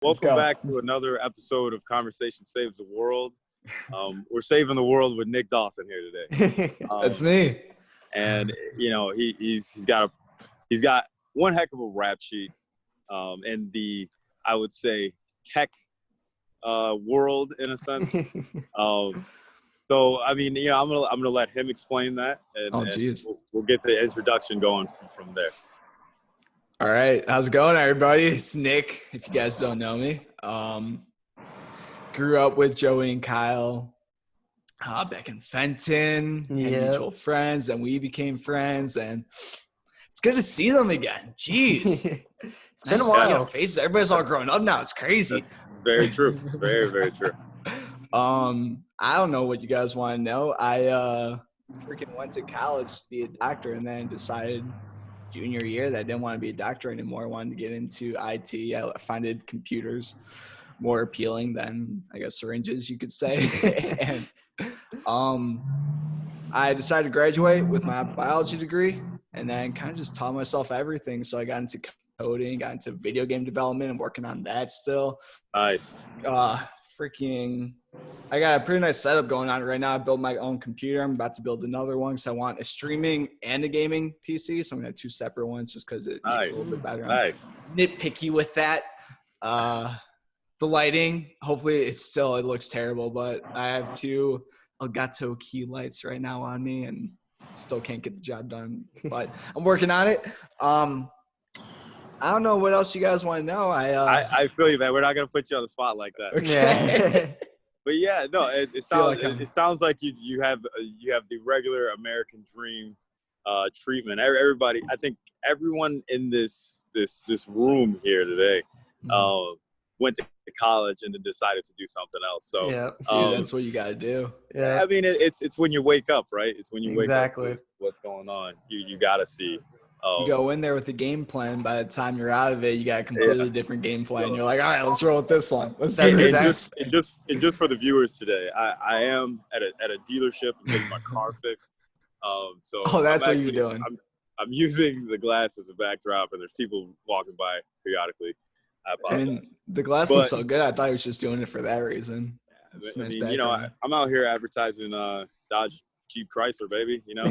Welcome back to another episode of Conversation Saves the World. We're saving the world with Nick Dawson here today. That's me. And you know he's got one heck of a rap sheet in the, I would say, tech world in a sense. So I mean, you know, I'm gonna let him explain that, and we'll get the introduction going from there. All right, how's it going, everybody? It's Nick. If you guys don't know me, grew up with Joey and Kyle back in Fenton. Had mutual friends, and we became friends, and it's good to see them again. Jeez, it's been a while. Faces, everybody's all grown up now. It's crazy. That's very true. Very, very true. I don't know what you guys want to know. I freaking went to college to be a doctor, and then decided junior year that I didn't want to be a doctor anymore. I wanted to get into IT. I found computers more appealing than, I guess, syringes, you could say. And I decided to graduate with my biology degree, and then kind of just taught myself everything. So I got into coding, got into video game development. I'm working on that still. Nice. I got a pretty nice setup going on right now. I built my own computer. I'm about to build another one because I want a streaming and a gaming PC. So I'm going to have two separate ones just because it makes it a little bit better. Nice. I'm nitpicky with that. The lighting, hopefully it looks terrible, but I have two Elgato key lights right now on me and still can't get the job done, but I'm working on it. I don't know what else you guys want to know. I feel you, man. We're not gonna put you on the spot like that. Okay. But yeah, no. It sounds like you have the regular American dream treatment. Everybody, I think everyone in this room here today went to college and then decided to do something else. So that's what you got to do. Yeah, I mean it's when you wake up, right? It's when you wake up to what's going on. You got to see. You go in there with a game plan. By the time you're out of it, you got a completely different game plan. You're like, all right, let's roll with this one. Let's do this. And just for the viewers today, I am at a dealership getting my car fixed. That's what you're doing. I'm using the glass as a backdrop, and there's people walking by periodically. I apologize. I mean, the glass looks so good. I thought he was just doing it for that reason. You know, I'm out here advertising Dodge Jeep Chrysler, baby. You know,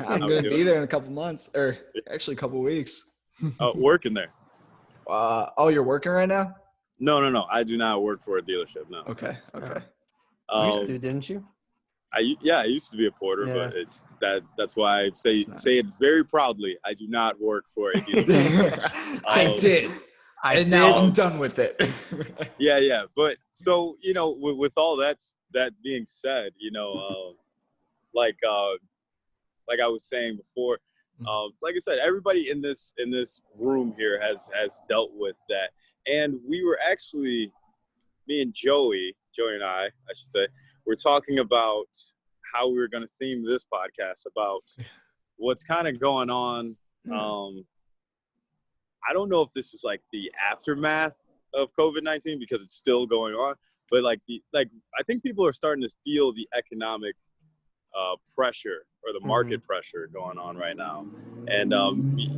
I'm going to be there in a couple months, or actually a couple weeks. Working there. You're working right now? No. I do not work for a dealership. No. Okay. You used to, didn't you? I used to be a porter, but that's why I say it very proudly. I do not work for a dealership. I did. Now I'm done with it. Yeah. But so, you know, with all that being said, you know, like I was saying before, like I said, everybody in this room here has dealt with that. And we were actually, me and Joey and I should say, we're talking about how we were going to theme this podcast about what's kind of going on. I don't know if this is like the aftermath of COVID-19 because it's still going on, but I think people are starting to feel the economic pressure or the market pressure going on right now. And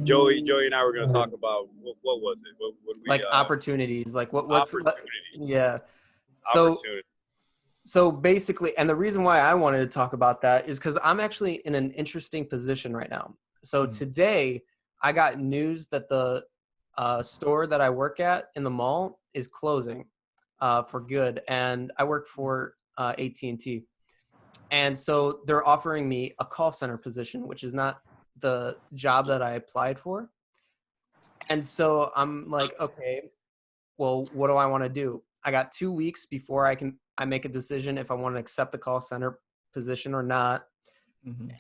Joey and I were going to talk about what was it? What we, opportunities, like what's opportunities. So basically, and the reason why I wanted to talk about that is because I'm actually in an interesting position right now. So today I got news that the store that I work at in the mall is closing for good, and I work for AT&T. And so they're offering me a call center position, which is not the job that I applied for. And so I'm like, okay, well, what do I want to do? I got 2 weeks before I make a decision if I want to accept the call center position or not.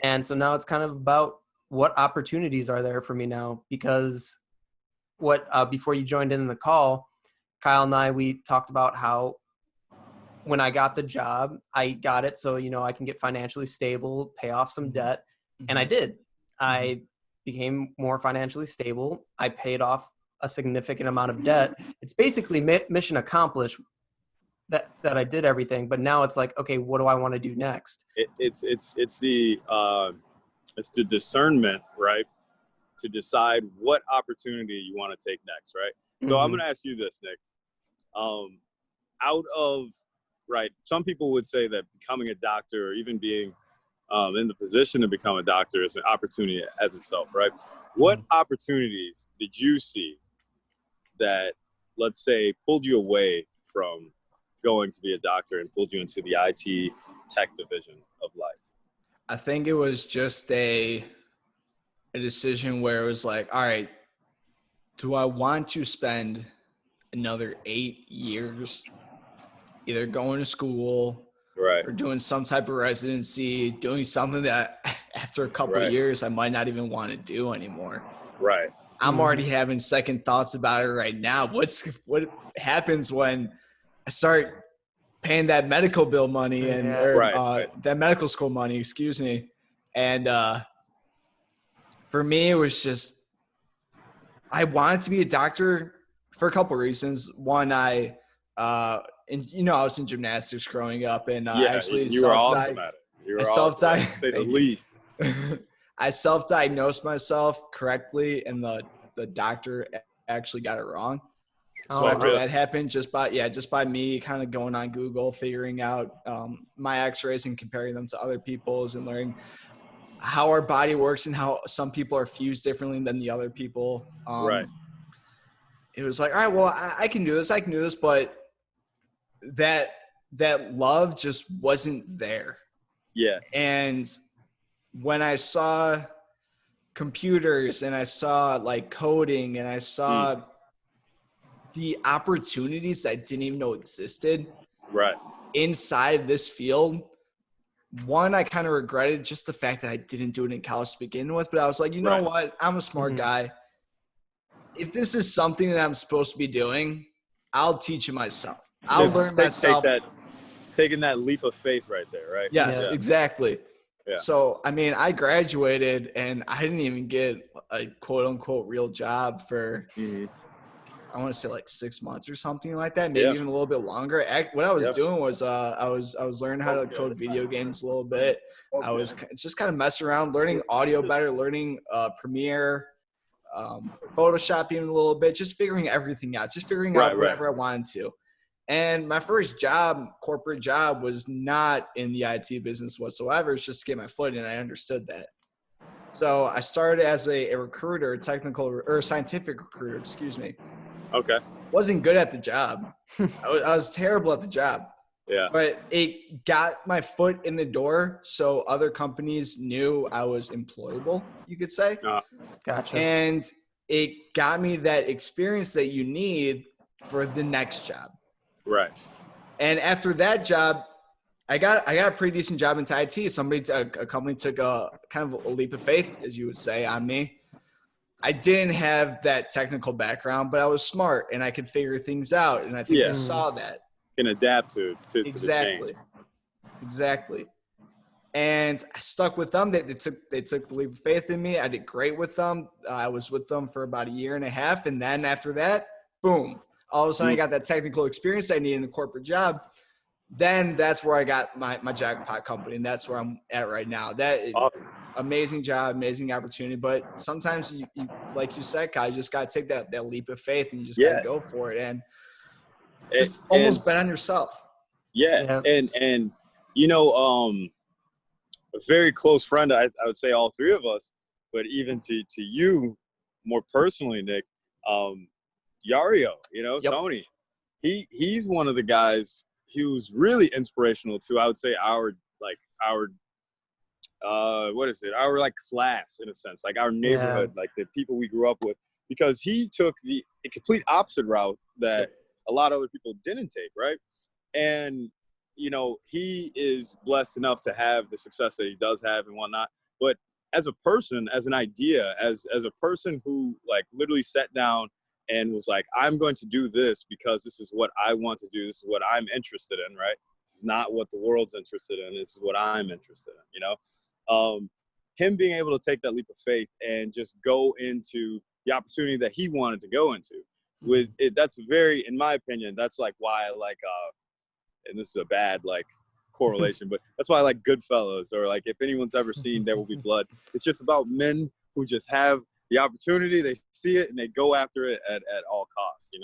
And so now it's kind of about what opportunities are there for me now, because before you joined in the call, Kyle and I, we talked about how when I got the job, I got it so, you know, I can get financially stable, pay off some debt. And I did. I became more financially stable. I paid off a significant amount of debt. It's basically mission accomplished that I did everything. But now it's like, okay, what do I want to do next? It's the discernment, right? To decide what opportunity you want to take next, right? So I'm going to ask you this, Nick. out of, right, some people would say that becoming a doctor or even being in the position to become a doctor is an opportunity as itself, right? What opportunities did you see that, let's say, pulled you away from going to be a doctor and pulled you into the IT tech division of life? I think it was just a decision where it was like, all right, do I want to spend another 8 years either going to school Right. or doing some type of residency, doing something that after a couple of Right. years I might not even want to do anymore? Right. I'm already having second thoughts about it right now. What happens when I start paying that medical bill money and that medical school money, excuse me. And for me, it was just, I wanted to be a doctor for a couple of reasons. One, I was in gymnastics growing up, and actually you were awesome at it. You were awesome at it, to say the least. I self-diagnosed myself correctly, and the doctor actually got it wrong. So after that happened, just by me kind of going on Google, figuring out my x-rays and comparing them to other people's and learning how our body works and how some people are fused differently than the other people. Right. It was like, all right, well, I can do this. But that love just wasn't there. Yeah. And when I saw computers and I saw like coding and I saw the opportunities that I didn't even know existed inside this field, one, I kind of regretted just the fact that I didn't do it in college to begin with. But I was like, you know what? I'm a smart guy. If this is something that I'm supposed to be doing, I'll teach it myself. I'll learn myself. Taking that leap of faith right there, right? Yes, exactly. Yeah. So, I mean, I graduated and I didn't even get a quote unquote real job for, I want to say like 6 months or something like that, maybe even a little bit longer. What I was doing was I was learning how to code video games a little bit. I was just kind of messing around, learning audio better, learning Premiere, Photoshop even a little bit, just figuring everything out, just figuring out whatever I wanted to. And my first job, corporate job, was not in the IT business whatsoever. It's just to get my foot in. I understood that. So I started as a recruiter, scientific recruiter, excuse me. Okay. Wasn't good at the job. I was terrible at the job. Yeah. But it got my foot in the door, so other companies knew I was employable, you could say. Gotcha. And it got me that experience that you need for the next job. Right. And after that job, I got a pretty decent job into IT. A company took a kind of a leap of faith, as you would say, on me. I didn't have that technical background, but I was smart and I could figure things out. And I think they saw that. Can adapt to the change. Exactly. And I stuck with them. They took the leap of faith in me. I did great with them. I was with them for about 1.5 years. And then after that, boom. All of a sudden I got that technical experience I needed in a corporate job. Then that's where I got my jackpot company. And that's where I'm at right now. That is amazing job, amazing opportunity. But sometimes you like you said, Kyle, you just got to take that leap of faith and you just got to go for it. And just almost bet on yourself. Yeah. And you know, a very close friend, I would say all three of us, but even to you more personally, Nick, Yario, Tony, he's one of the guys who's really inspirational to, I would say, our class, in a sense, like our neighborhood, like the people we grew up with, because he took the complete opposite route that a lot of other people didn't take, right? And he is blessed enough to have the success that he does have and whatnot. But as a person, as an idea, as a person who like literally sat down and was like, I'm going to do this because this is what I want to do. This is what I'm interested in, right? This is not what the world's interested in. This is what I'm interested in, Him being able to take that leap of faith and just go into the opportunity that he wanted to go into with it. That's very, in my opinion, that's like why I like, and this is a bad like correlation, but that's why I like Goodfellas, or like if anyone's ever seen There Will Be Blood. It's just about men who just have the opportunity, they see it and they go after it at all costs, and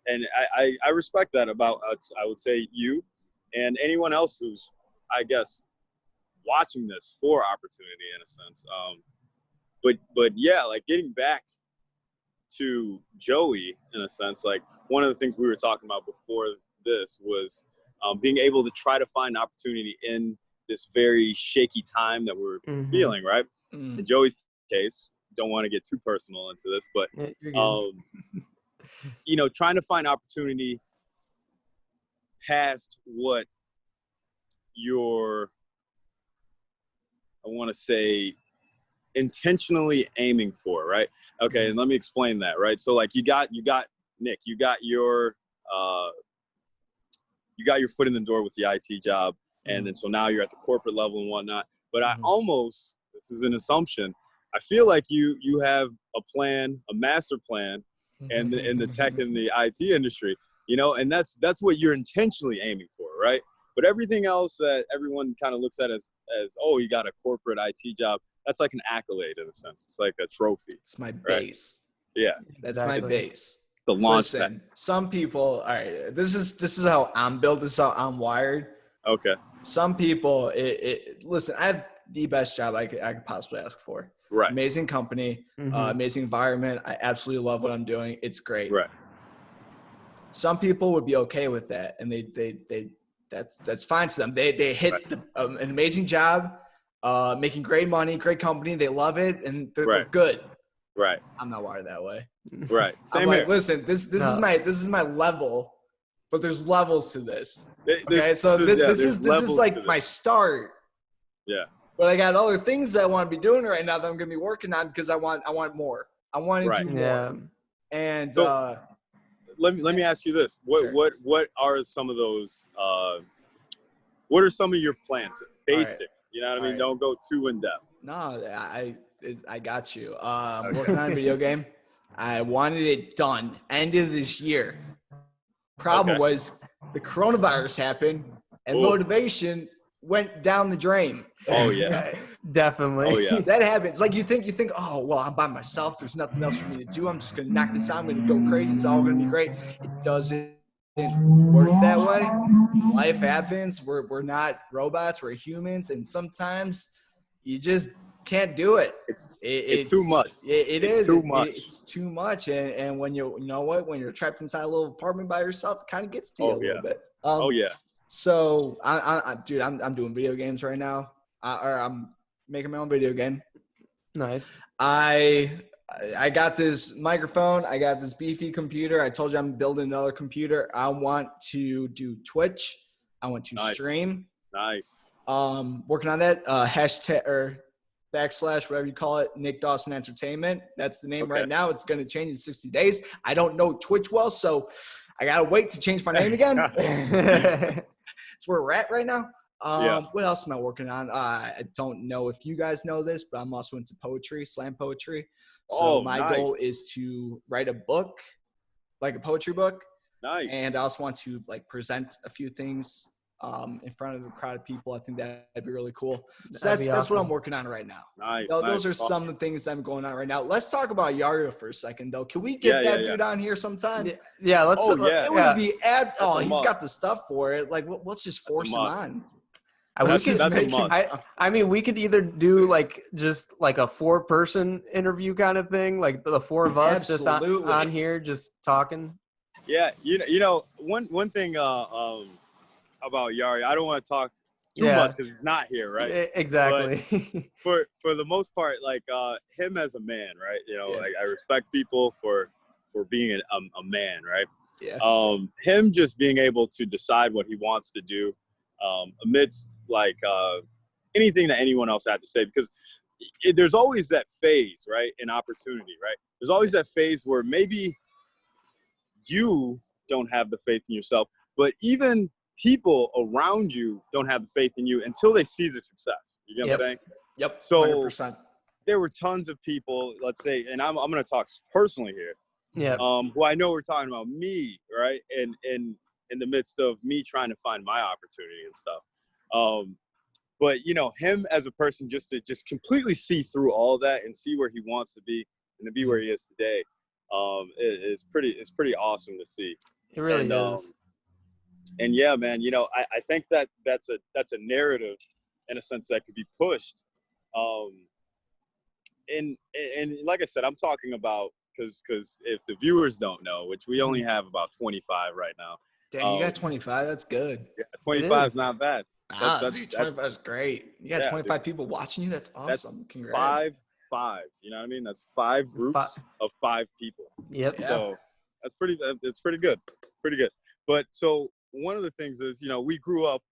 and I respect that about I would say you and anyone else who's, I guess, watching this for opportunity in a sense. But yeah, like getting back to Joey in a sense, like one of the things we were talking about before this was being able to try to find opportunity in this very shaky time that we're feeling, right? In Joey's case, don't want to get too personal into this, but you know, trying to find opportunity past what you're, I want to say, intentionally aiming for, right? Okay, and let me explain that, right? So like you got Nick, you got your foot in the door with the IT job, and then so now you're at the corporate level and whatnot. But I almost, this is an assumption, I feel like you have a plan, a master plan, and in the tech and the IT industry, you know, and that's what you're intentionally aiming for, right? But everything else that everyone kind of looks at as oh, you got a corporate IT job, that's like an accolade in a sense. It's like a trophy. It's my base. Right? Yeah, that's my base. The launch. Listen, some people. All right, this is how I'm built. This is how I'm wired. Okay. Some people. Listen, I have the best job I could possibly ask for. Right. Amazing company, amazing environment. I absolutely love what I'm doing. It's great. Right. Some people would be okay with that, and that's fine to them. They hit an amazing job, making great money, great company. They love it, and they're good. Right. I'm not wired that way. Right. Same I'm like, here. Listen, this is my level, but there's levels to this. Okay, so this is like my start. Yeah. But I got other things that I want to be doing right now that I'm going to be working on because I want more. I want to do more. Yeah. And so, let me ask you this: what are some of those? What are some of your plans? Basic, right. You know what I mean. Right. Don't go too in depth. No, I got you. Working on a video game. I wanted it done end of this year. Problem was the coronavirus happened and motivation went down the drain. Oh yeah, definitely. Oh yeah, that happens. Like you think, oh well, I'm by myself. There's nothing else for me to do. I'm just gonna knock this out. I'm gonna go crazy. It's all gonna be great. It doesn't work that way. Life happens. We're not robots. We're humans, and sometimes you just can't do it. It's too much. It's too much. It's too much. And when you know what, when you're trapped inside a little apartment by yourself, it kind of gets to you a little bit. So I'm doing video games right now. I'm making my own video game. Nice. I got this microphone. I got this beefy computer. I told you I'm building another computer. I want to do Twitch. I want to stream. Nice. Working on that. Hashtag or / whatever you call it, Nick Dawson Entertainment. That's the name right now. It's going to change in 60 days. I don't know Twitch well, so I got to wait to change my name again. It's where we're at right now. What else am I working on? I don't know if you guys know this, but I'm also into poetry, slam poetry. So my goal is to write a book, like a poetry book. Nice. And I also want to like present a few things in front of a crowd of people. I think that'd be really cool. So that's what I'm working on right now. Nice. Those are some of the things I'm going on right now. Let's talk about Yario for a second, though. Can we get that dude on here sometime? Yeah, let's. It would be he's got the stuff for it. Like, let's just force him on. I mean, we could either do like just like a 4-person interview kind of thing, like the 4 of us just on here just talking. Yeah, you know one thing about Yari, I don't want to talk too much because he's not here, right? Exactly. But for the most part, like him as a man, right? You know, like I respect people for being a man, right? Yeah. Him just being able to decide what he wants to do amidst like anything that anyone else had to say, because there's always that phase, right? In opportunity, right? There's always that phase where maybe you don't have the faith in yourself, but even people around you don't have the faith in you until they see the success. You know what I'm saying? Yep. So 100%. There were tons of people, let's say, and I'm going to talk personally here. Yeah. Who I know we're talking about me, right? And in the midst of me trying to find my opportunity and stuff. But you know, him as a person, just to completely see through all that and see where he wants to be and to be where he is today. It's pretty awesome to see. It really And is. and yeah, man, I think that's a narrative in a sense that could be pushed. Um, and like I said, I'm talking about because if the viewers don't know, which we only have about 25 right now. Dang, you got 25. That's good. Yeah, 25 is is. not bad. Dude, 25 is great. You got 25 people watching you. That's awesome. Congrats. 5 fives. You know what I mean? That's 5 groups of 5 people. Yep. So that's pretty. It's pretty good. Pretty good. But so one of the things is, we grew up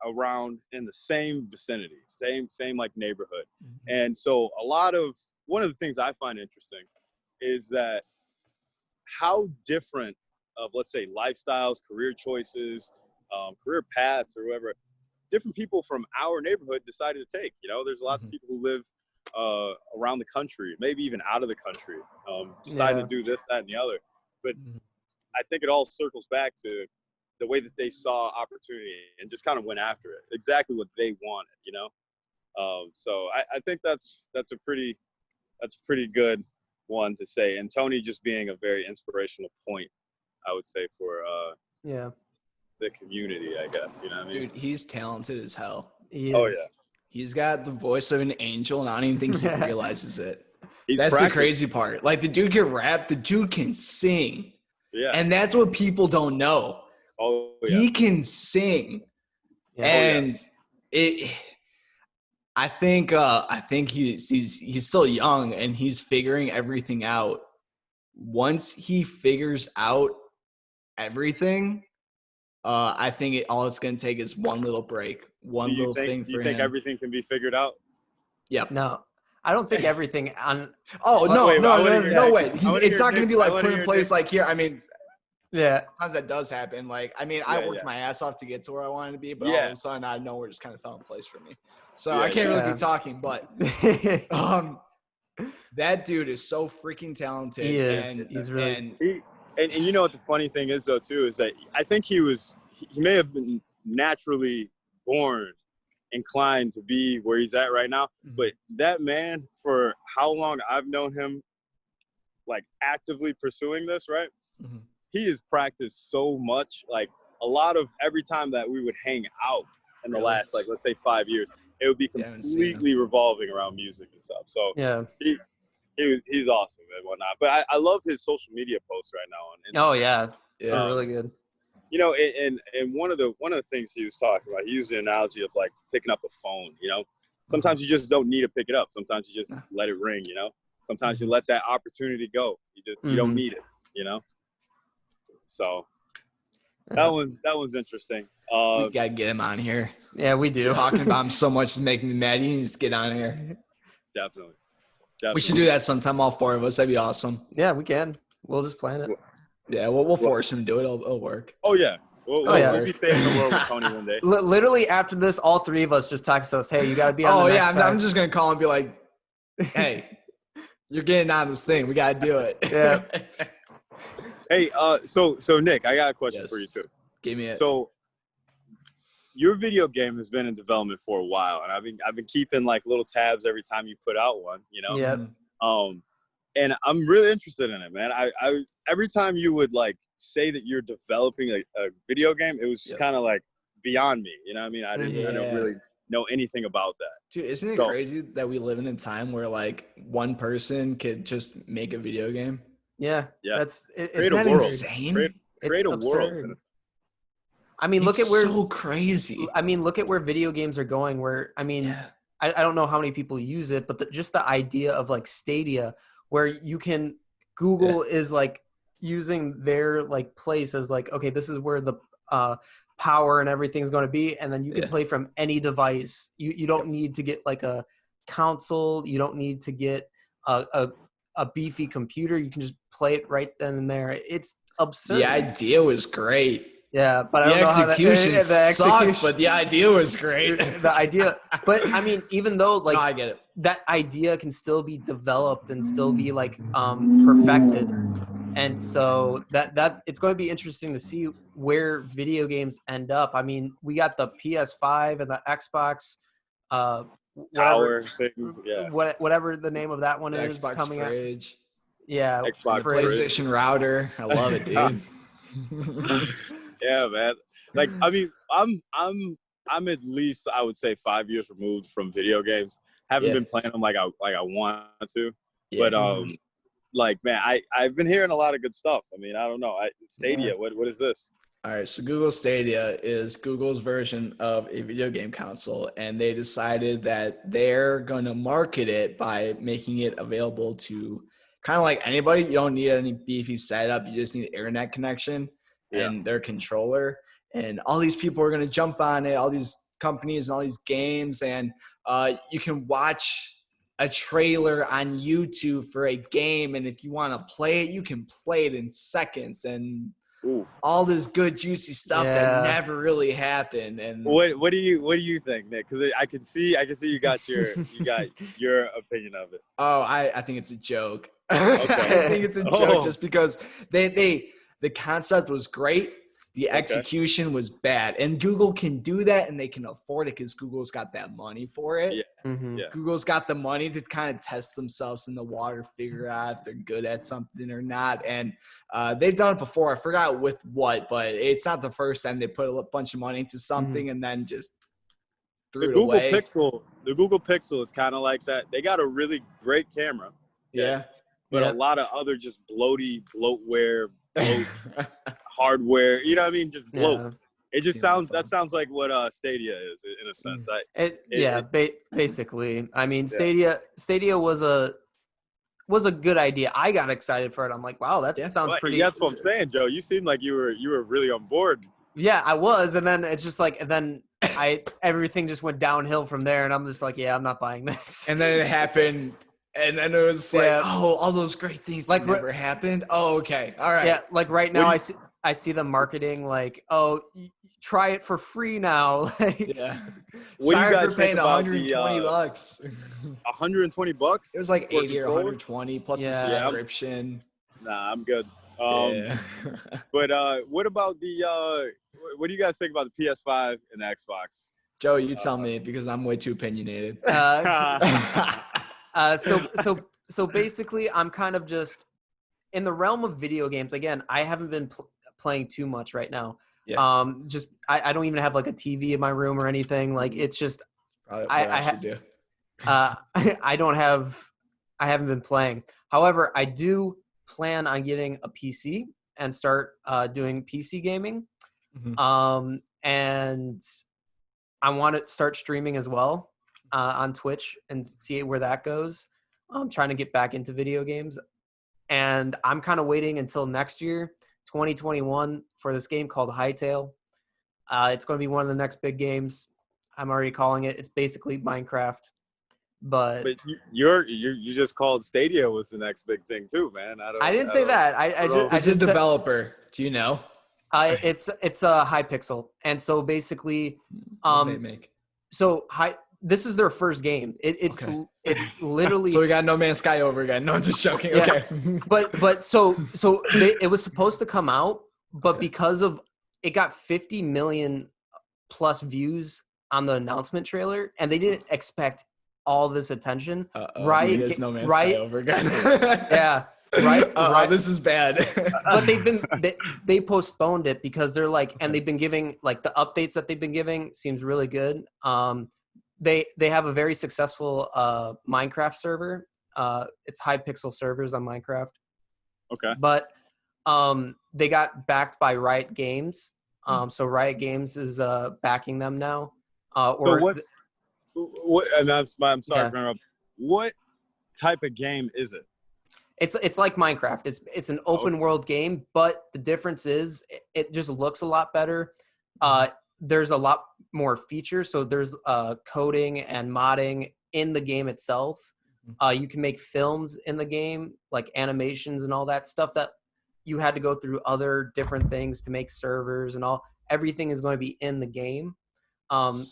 around in the same vicinity, same like neighborhood, and so one of the things I find interesting is that how different of, let's say, lifestyles, career choices, career paths, or whatever, different people from our neighborhood decided to take. There's lots of people who live around the country, maybe even out of the country, decide to do this, that, and the other. But I think it all circles back to the way that they saw opportunity and just kind of went after it, exactly what they wanted, So I think that's a pretty good one to say. And Tony just being a very inspirational point, I would say, for the community, I guess. You know what I mean? Dude, he's talented as hell. He is. Oh yeah. He's got the voice of an angel, and I don't even think he realizes it. That's practiced. the crazy part. Like, the dude can rap, the dude can sing. Yeah. And that's what people don't know. Oh yeah. He can sing. Yeah. And I think he's still young and he's figuring everything out. Once he figures out everything, I think all it's going to take is one little break, thing for him. Do you think everything can be figured out? Yep. No, I don't think everything on. Oh, no way. It's not going to be like put in place like here. I mean, yeah, sometimes that does happen. Like, I mean, I worked my ass off to get to where I wanted to be, but all of a sudden out of nowhere just kind of fell in place for me. So I can't really be talking, but that dude is so freaking talented. He is. He's really. And you know what the funny thing is, though, too, is that I think he may have been naturally born inclined to be where he's at right now. But that man, for how long I've known him, like, actively pursuing this, right? He has practiced so much. Like, a lot of every time that we would hang out in the last, like, let's say 5 years, it would be completely revolving around music and stuff. So he's awesome and whatnot. But I love his social media posts right now on Instagram. Oh yeah, they're really good. And one of the things he was talking about, he used the analogy of like picking up a phone. Sometimes you just don't need to pick it up. Sometimes you just let it ring. Sometimes you let that opportunity go. You don't need it. So that one's interesting. We gotta get him on here. Yeah, we do. Talking about him so much is making me mad. He needs to get on here. Definitely. We should do that sometime, all 4 of us. That'd be awesome. Yeah, we can. We'll just plan it. Yeah, we'll force him to do it. It'll work. Oh yeah. We'll be saving the world with Tony one day. Literally after this, all 3 of us just text us, "Hey, you gotta be on." I'm just gonna call and be like, "Hey, you're getting on this thing. We gotta do it." Yeah. Hey, so Nick, I got a question for you too. Give me it. So, your video game has been in development for a while, and I've been keeping like little tabs every time you put out one. Yeah. And I'm really interested in it, man. I every time you would like say that you're developing a video game, it was just kind of like beyond me. You know what I mean? I don't really know anything about that. Dude, isn't it crazy that we live in a time where like one person could just make a video game? Yeah. It's not insane. Create a world. I mean, look at where so crazy. I mean, look at where video games are going. Where I mean, I don't know how many people use it, but just the idea of like Stadia, where you can Google is like using their like place as like, okay, this is where the power and everything's going to be, and then you can play from any device. You don't need to get like a console. You don't need to get a beefy computer. You can just play it right then and there. It's absurd. The idea was great. Yeah, but the execution sucked, but the idea was great. The idea, but I mean, even though like I get it, that idea can still be developed and still be like perfected, and so that's it's going to be interesting to see where video games end up. I mean, we got the PS5 and the Xbox, whatever the name of that one is Xbox coming fridge. Yeah, Xbox fridge. fridge. PlayStation router. I love it, dude. Yeah, man. Like, I mean, I'm at least, I would say, 5 years removed from video games. Haven't Yeah. been playing them like I want to, Yeah. but like, man, I've been hearing a lot of good stuff. I mean, I don't know. Stadia, what is this? All right, so Google Stadia is Google's version of a video game console, and they decided that they're going to market it by making it available to kind of like anybody. You don't need any beefy setup. You just need an internet connection and their controller. And all these people are going to jump on it, all these companies and all these games, and you can watch a trailer on YouTube for a game, and if you want to play it, you can play it in seconds. And all this good juicy stuff that never really happened. And what do you think, Nick? Because I can see you got your opinion of it. Oh, I think it's a joke. Okay. I think it's a joke just because the concept was great. The execution was bad. And Google can do that, and they can afford it because Google's got that money for it. Yeah. Mm-hmm. Yeah. Google's got the money to kind of test themselves in the water, figure out if they're good at something or not. And they've done it before. I forgot with what, but it's not the first time they put a bunch of money into something and then just threw it away. The Google Pixel is kind of like that. They got a really great camera. Yeah. But a lot of other just bloatware, hardware, you know what I mean? Just bloat. Yeah. It just sounds like what Stadia is in a sense. Basically. I mean, Stadia was a good idea. I got excited for it. I'm like, wow, that sounds pretty. That's what I'm saying, Joe. You seemed like you were really on board. Yeah, I was, and then it's just like, everything just went downhill from there, and I'm just like, yeah, I'm not buying this. And then it happened. And then it was like, all those great things like never happened. Oh, okay. All right. Yeah, like right now I see the marketing like, oh, try it for free now. Yeah. Sorry for paying $120. $120? It was like 80 or 120 plus a subscription. Nah, I'm good. But what about what do you guys think about the PS5 and the Xbox? Joe, you tell me because I'm way too opinionated. So basically, I'm kind of just in the realm of video games. Again, I haven't been playing too much right now. Yeah. I don't even have like a TV in my room or anything. Like it's just I should do. I haven't been playing. However, I do plan on getting a PC and start doing PC gaming. Mm-hmm. And I want to start streaming as well. On Twitch and see where that goes. I'm trying to get back into video games. And I'm kind of waiting until next year, 2021, for this game called Hytale. It's going to be one of the next big games. I'm already calling it. It's basically Minecraft. But you just called Stadia was the next big thing too, man. I didn't say that. I just a developer. Do you know? It's a Hypixel. And so basically what do they make? So this is their first game. It's literally. So we got No Man's Sky over again. No, I'm just joking. Yeah. Okay. but so it was supposed to come out, but because of it got 50 million plus views on the announcement trailer, and they didn't expect all this attention. Right? It is No Man's Sky over again. Yeah. Right. Right. This is bad. But they postponed it because they're like, and they've been giving like the updates that they've been giving seems really good. They have a very successful Minecraft server. It's Hypixel servers on Minecraft. Okay. But they got backed by Riot Games. So Riot Games is backing them now. So what? And I'm sorry for interrupting. What type of game is it? It's like Minecraft. It's an open world game, but the difference is it just looks a lot better. There's a lot more features. So there's coding and modding in the game itself. You can make films in the game, like animations and all that stuff that you had to go through other different things to make servers and all. Everything is going to be in the game.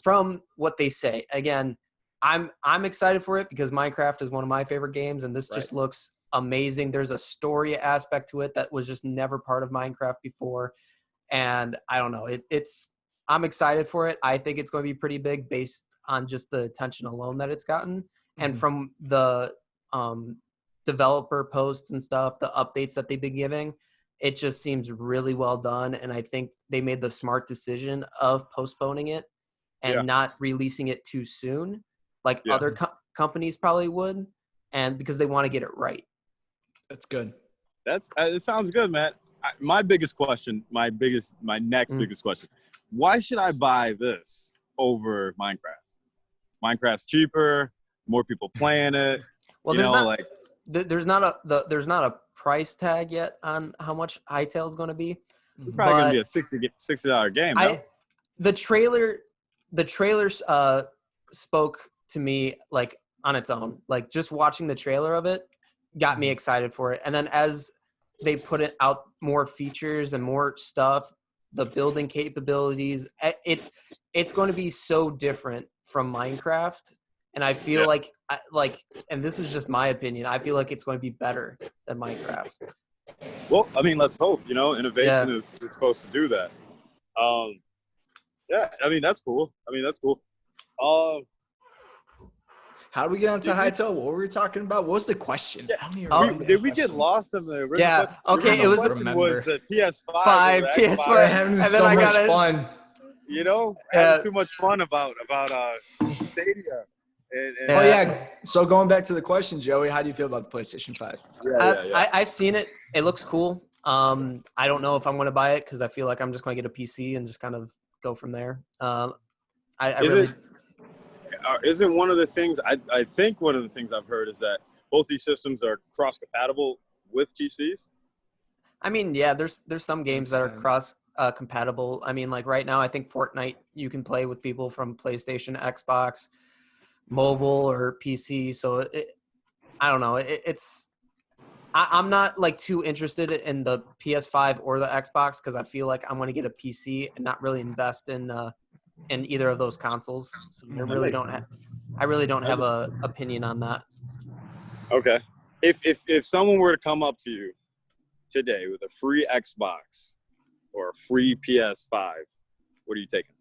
From what they say. Again, I'm excited for it because Minecraft is one of my favorite games, and this just looks amazing. There's a story aspect to it that was just never part of Minecraft before. And I don't know, I'm excited for it. I think it's going to be pretty big based on just the attention alone that it's gotten. And from the developer posts and stuff, the updates that they've been giving, it just seems really well done. And I think they made the smart decision of postponing it and not releasing it too soon, like other companies probably would, and because they want to get it right. That's good. It sounds good, man. My biggest question, my next biggest question: why should I buy this over Minecraft? Minecraft's cheaper, more people playing it. Well, there's not a price tag yet on how much Hytale is going to be. It's probably going to be a $60 game. The trailer spoke to me like on its own. Like just watching the trailer of it got me excited for it. And then as they put it out more features and more stuff, the building capabilities, it's going to be so different from Minecraft. And I feel like, and this is just my opinion, I feel like it's going to be better than Minecraft. Well, I mean, let's hope, innovation is supposed to do that. I mean, that's cool. How do we get onto Hytale? What were we talking about? What was the question? Did we get lost in the original question? Okay, it was the PS5. PS4. Having so much fun. Having too much fun about Stadia. So going back to the question, Joey, how do you feel about the PlayStation 5? I've seen it. It looks cool. I don't know if I'm going to buy it because I feel like I'm just going to get a PC and just kind of go from there. Isn't one of the things I think one of the things I've heard is that both these systems are cross compatible with PCs? I mean, there's some games that are cross compatible. I mean, like right now, I think Fortnite you can play with people from PlayStation, Xbox, mobile, or PC. So I don't know. I'm not like too interested in the PS5 or the Xbox because I feel like I'm going to get a PC and not really invest in either of those consoles. So I really don't have a opinion on that. Okay. If someone were to come up to you today with a free Xbox or a free PS5, what are you taking?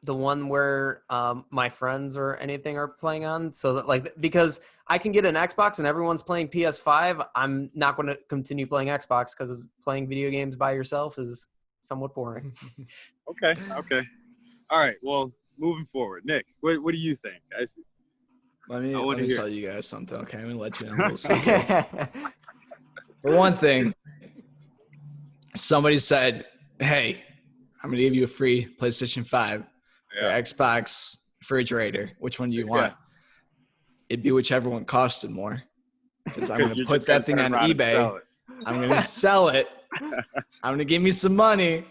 The one where my friends or anything are playing on. So that, because I can get an Xbox and everyone's playing PS5, I'm not going to continue playing Xbox because playing video games by yourself is somewhat boring. Okay. All right. Well, moving forward, Nick, what do you think? Let me tell you guys something. Okay, I'm gonna let you know a little secret. For one thing, somebody said, "Hey, I'm gonna give you a free PlayStation 5 or Xbox refrigerator. Which one do you want?" It'd be whichever one costed more, because I'm gonna put that thing on eBay. I'm gonna sell it. I'm gonna give me some money,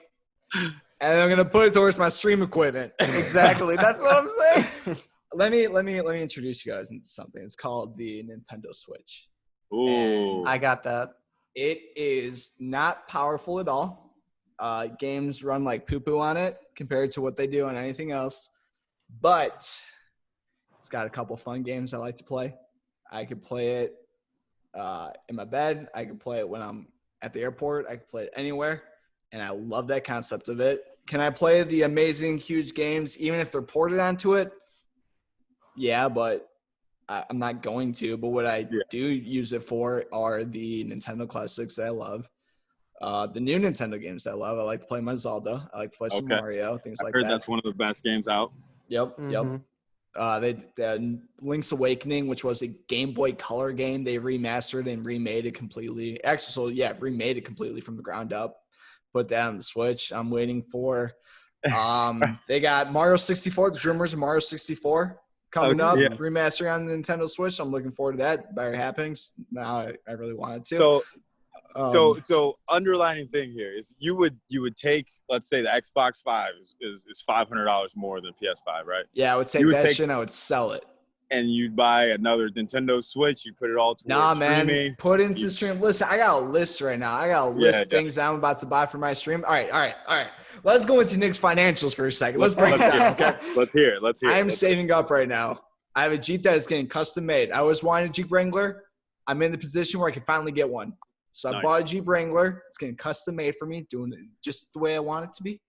and I'm gonna put it towards my stream equipment. Exactly. That's what I'm saying. Let me introduce you guys into something. It's called the Nintendo Switch. Ooh. I got that. It is not powerful at all. Games run like poo-poo on it compared to what they do on anything else. But it's got a couple fun games I like to play. I could play it in my bed. I can play it when I'm at the airport. I can play it anywhere. And I love that concept of it. Can I play the amazing, huge games even if they're ported onto it? Yeah, but I'm not going to. But what I do use it for are the Nintendo classics that I love. The new Nintendo games that I love. I like to play my Zelda. I like to play some Mario, things like that. I heard that's one of the best games out. Yep. They Link's Awakening, which was a Game Boy Color game, they remastered and remade it completely. Actually, remade it completely from the ground up. Put that on the Switch. I'm waiting for. They got Mario 64. There's rumors of Mario 64 coming up, remastering on the Nintendo Switch. I'm looking forward to that. Better happening. Now I really wanted to. So underlining thing here is you would take, let's say the Xbox 5 is $500 more than PS5, right? Yeah, I would take that shit and I would sell it. And you'd buy another Nintendo Switch. You put it all towards streaming. Man. Put into stream. Listen, I got a list right now. I got a list of things that I'm about to buy for my stream. All right. Let's go into Nick's financials for a second. Let's break it down, okay? Let's hear it. I am saving up right now. I have a Jeep that is getting custom made. I always wanted a Jeep Wrangler. I'm in the position where I can finally get one. So I bought a Jeep Wrangler. It's getting custom made for me, doing it just the way I want it to be.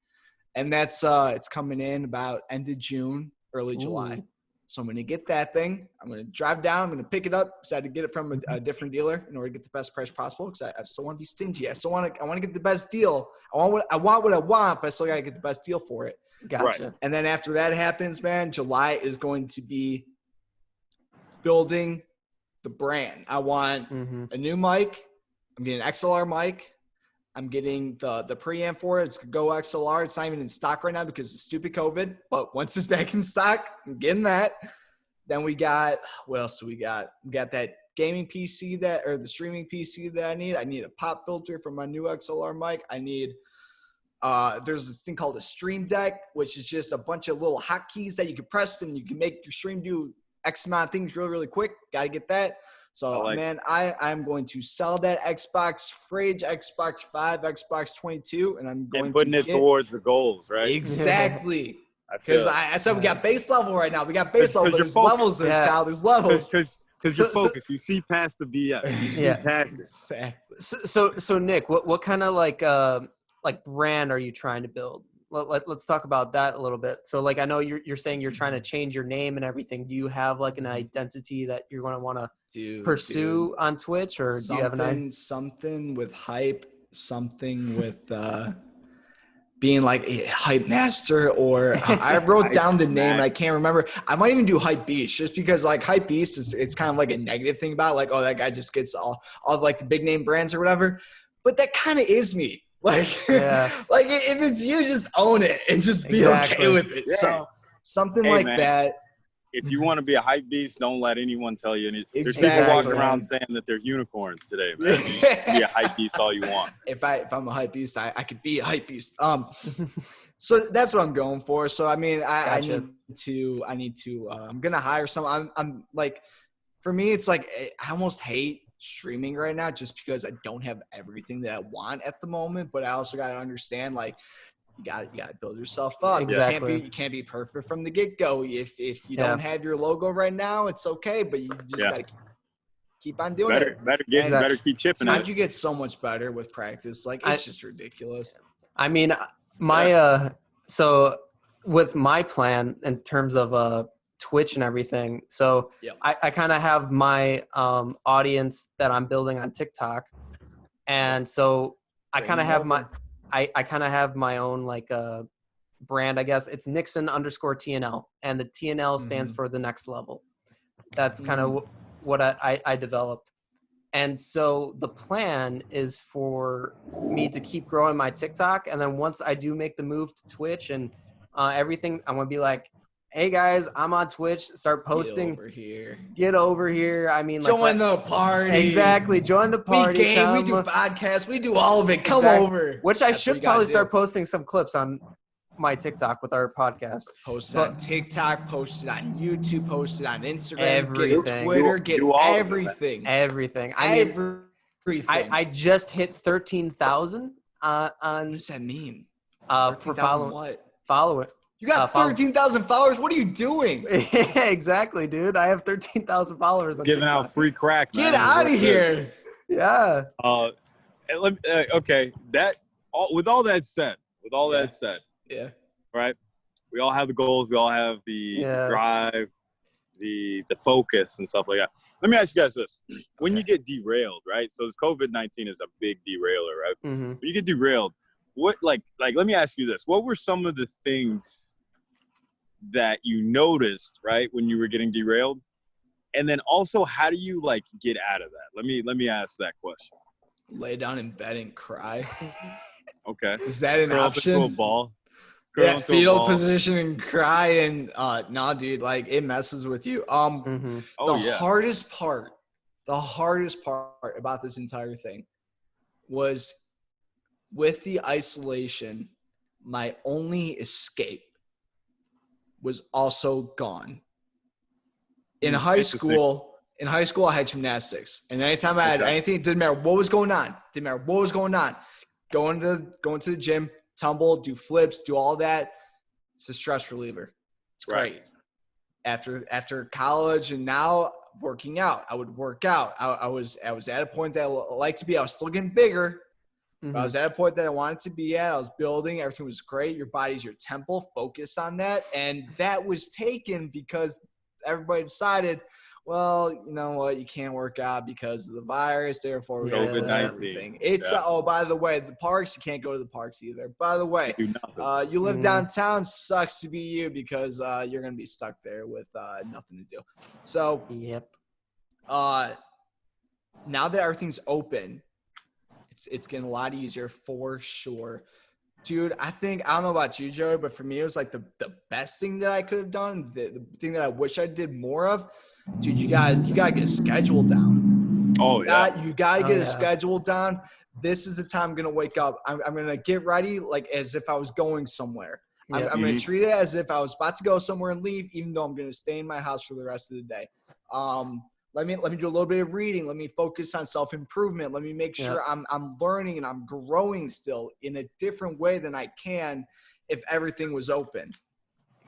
And that's it's coming in about end of June, early July. So I'm going to get that thing. I'm going to drive down. I'm going to pick it up. Decided to get it from a different dealer in order to get the best price possible because I still want to be stingy. I want to get the best deal. I want what I want, but I still got to get the best deal for it. Gotcha. Right. And then after that happens, man, July is going to be building the brand. I want a new mic. I'm getting an XLR mic. I'm getting the preamp for it. It's Go XLR. It's not even in stock right now because of stupid COVID. But once it's back in stock, I'm getting that. Then we got, what else do we got? We got that gaming PC or the streaming PC that I need. I need a pop filter for my new XLR mic. I need, there's this thing called a Stream Deck, which is just a bunch of little hotkeys that you can press and you can make your stream do X amount of things really, really quick. Got to get that. So, I'm going to sell that Xbox fridge, Xbox 5, Xbox 22, and I'm going putting it towards the goals, right? Exactly. Because I said we got base level right now. We got base level, but there's levels in this, Kyle. There's levels. Because you're focused. You see past the BS. You see past it. Exactly. So Nick, what kind of like brand are you trying to build? Let's talk about that a little bit. So like I know you're saying you're trying to change your name and everything. Do you have like an identity that you're going to want to pursue on Twitch, or do you have something with hype, something with being like a hype master, or I wrote down the name and I can't remember. I might even do hype beast just because like hype beast it's kind of like a negative thing about it. Like, oh, that guy just gets all like the big name brands or whatever. But that kind of is me. Like, like if it's you, just own it and just be okay with it. Yeah. So something like that. If you want to be a hype beast, don't let anyone tell you anything. There's people walking around saying that they're unicorns today, man. You can be a hype beast all you want. If I'm a hype beast, I could be a hype beast. So that's what I'm going for. So I mean, I need to. I'm gonna hire someone. I'm like, for me, it's like I almost hate streaming right now just because I don't have everything that I want at the moment. But I also got to understand, like, you got to build yourself up. Exactly. You can't be perfect from the get-go. If you don't have your logo right now, it's okay, but you just got to keep on doing it. Better keep chipping at it. You get so much better with practice. Like, it's just ridiculous. I mean, so with my plan in terms of Twitch and everything, so I kind of have my audience that I'm building on TikTok, and so I kind of have my own like brand, I guess. It's Nixon_TNL, and the TNL stands for the next level. That's kind of what I developed. And so the plan is for me to keep growing my TikTok, and then once I do make the move to Twitch and everything, I'm gonna be like, hey guys, I'm on Twitch. Start posting. Get over here. I mean, join the party. Exactly. Join the party. We game. We do podcasts. We do all of it. Come over. Which I should probably start posting some clips on my TikTok with our podcast. Post it on TikTok. Post it on YouTube. Post it on Instagram. Everything. Get Twitter. Get everything. Everything. I just hit 13,000 on. What does that mean? For following. What? Follow it. You got 13,000 followers. What are you doing? Exactly, dude. I have 13,000 followers. On giving TikTok. Out free crack. Get out of here. Yeah. Okay. With all that said, right? We all have the goals. We all have the drive, the focus and stuff like that. Let me ask you guys this: when you get derailed, right? So this COVID-19 is a big derailer, right? Mm-hmm. When you get derailed, what like let me ask you this: what were some of the things that you noticed, right, when you were getting derailed? And then also, how do you like get out of that? Let me ask that question. Lay down in bed and cry. Okay. Is that an option? Into a ball. Fetal position and cry and nah, dude, like it messes with you. The hardest part about this entire thing was with the isolation, my only escape was also gone. In high school, I had gymnastics, and anytime I had anything, it didn't matter what was going on. Going to the gym, tumble, do flips, do all that. It's a stress reliever. It's great. After college and now working out, I would work out. I was at a point that I liked to be. I was still getting bigger. But I was at a point that I wanted to be at. I was building. Everything was great. Your body's your temple. Focus on that. And that was taken because everybody decided, well, you know what, you can't work out because of the virus, therefore we COVID-19. close everything. It's oh, by the way, the parks, you can't go to the parks either. By the way, you live downtown, sucks to be you because you're gonna be stuck there with nothing to do. So now that everything's open, it's getting a lot easier for sure. Dude, I don't know about you, Joey, but for me, it was like the best thing that I could have done, the thing that I wish I did more of. Dude, you gotta get a schedule down. Oh, yeah. You gotta get a schedule down. This is the time I'm gonna wake up. I'm gonna get ready like as if I was going somewhere. I'm gonna treat it as if I was about to go somewhere and leave, even though I'm gonna stay in my house for the rest of the day. Let me do a little bit of reading. Let me focus on self-improvement. Let me make sure I'm learning and I'm growing still in a different way than I can if everything was open.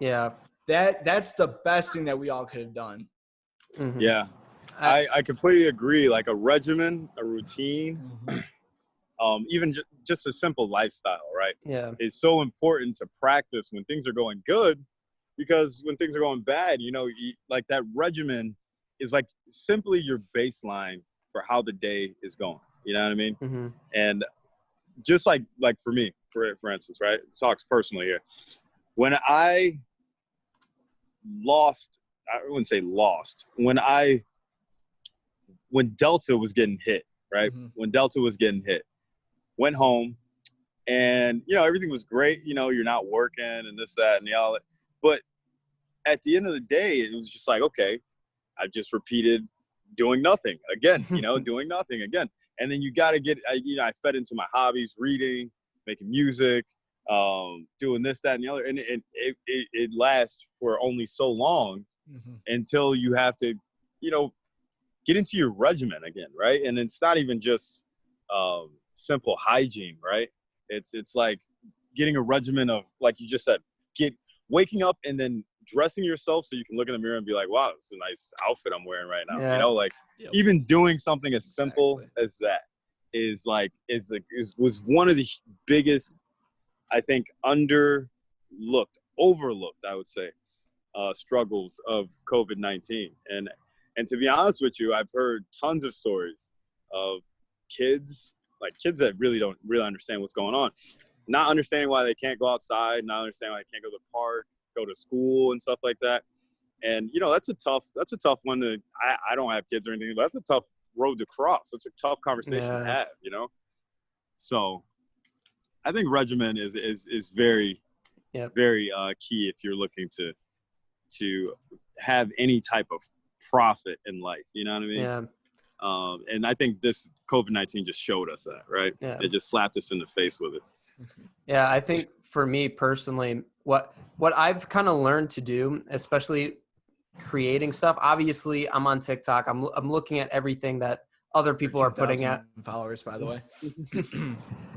Yeah. That's the best thing that we all could have done. Mm-hmm. Yeah. I completely agree. Like a regimen, a routine, even just a simple lifestyle, right? Yeah. It's so important to practice when things are going good, because when things are going bad, like that regimen is like simply your baseline for how the day is going. You know what I mean? Mm-hmm. And just like for me, for instance, right? Talks personally here. When I wouldn't say lost. When Delta was getting hit, right? When Delta was getting hit, went home, and everything was great. You're not working and this, that, and the other. But at the end of the day, it was just like, okay, I just repeated doing nothing again, doing nothing again. And then you got to get, I fed into my hobbies, reading, making music, doing this, that, and the other. And it lasts for only so long until you have to, get into your regimen again, right? And it's not even just simple hygiene, right? It's like getting a regimen of, like you just said, waking up and then dressing yourself so you can look in the mirror and be like, wow, it's a nice outfit I'm wearing right now. Even doing something as simple as that was one of the biggest, I think, overlooked, I would say, struggles of COVID-19. And to be honest with you, I've heard tons of stories of kids that really don't understand what's going on, not understanding why they can't go outside, not understanding why they can't go to the park, go to school and stuff like that. And that's a tough one to, I don't have kids or anything, but that's a tough road to cross. It's a tough conversation to have, So I think regimen is very, very key if you're looking to have any type of profit in life. You know what I mean? Yeah. And I think this COVID-19 just showed us that, right? Yeah. It just slapped us in the face with it. Yeah, I think for me personally, what I've kind of learned to do, especially creating stuff. Obviously, I'm on TikTok. I'm looking at everything that other people are putting out. Followers, by the way.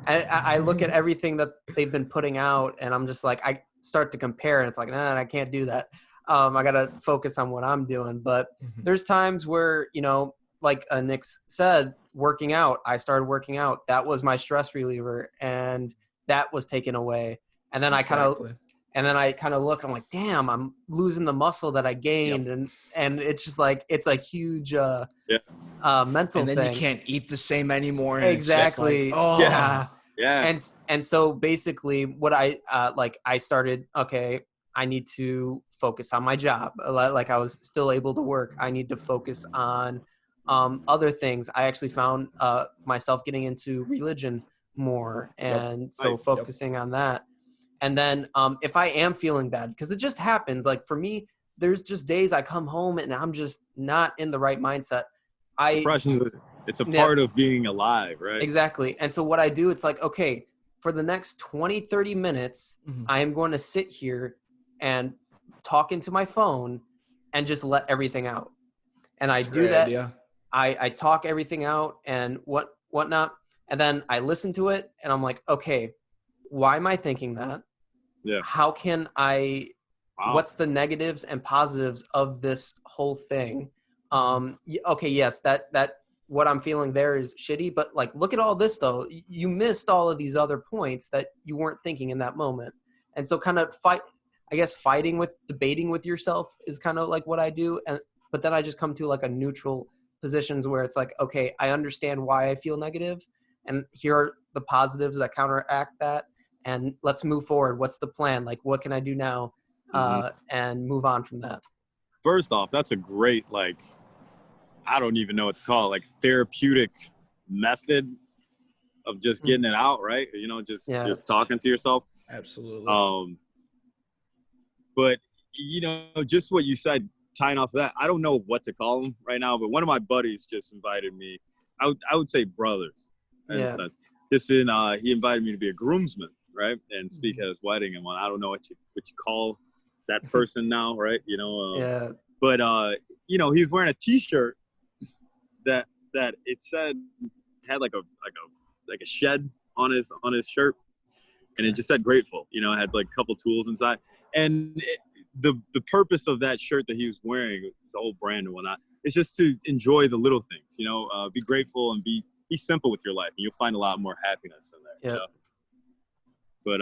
I look at everything that they've been putting out, and I'm just like, I start to compare, and it's like, nah, I can't do that. I gotta focus on what I'm doing. But there's times where, like Nick said, working out. I started working out. That was my stress reliever, and that was taken away. And then I kind of look. I'm like, damn, I'm losing the muscle that I gained, and it's just like it's a huge mental thing. And then thing. you can't eat the same anymore. And Exactly. It's just like, Yeah. And so basically, what I started. Okay, I need to focus on my job. Like I was still able to work. I need to focus on other things. I actually found myself getting into religion more, and so focusing on that. And then if I am feeling bad, because it just happens, like for me, there's just days I come home and I'm just not in the right mindset. Depression, it's a part of being alive, right? Exactly. And so what I do, it's like, okay, for the next 20, 30 minutes, I am going to sit here and talk into my phone and just let everything out. And I do that. Idea. I talk everything out and whatnot. And then I listen to it and I'm like, okay, why am I thinking that? Yeah. How can what's the negatives and positives of this whole thing? Okay, yes, that what I'm feeling there is shitty, but like, look at all this though. You missed all of these other points that you weren't thinking in that moment. And so kind of I guess debating with yourself is kind of like what I do. But then I just come to like a neutral positions where it's like, okay, I understand why I feel negative, and here are the positives that counteract that, and let's move forward. What's the plan? Like, what can I do now? And move on from that. First off, that's a great, like, I don't even know what to call it, like therapeutic method of just getting it out, right? You know, just talking to yourself. Absolutely. But, you know, just what you said, tying off of that, I don't know what to call them right now, but one of my buddies just invited me. I would say brothers, in a sense. He invited me to be a groomsman, right, and speak at his wedding. And I don't know what you call that person now, right? You know, but you know, he was wearing a T-shirt that it said had like a shed on his shirt, and it just said grateful. You know, it had like a couple tools inside, and the purpose of that shirt that he was wearing, it's the whole brand and whatnot, is just to enjoy the little things. You know, be grateful and be simple with your life, and you'll find a lot more happiness in there. You know? But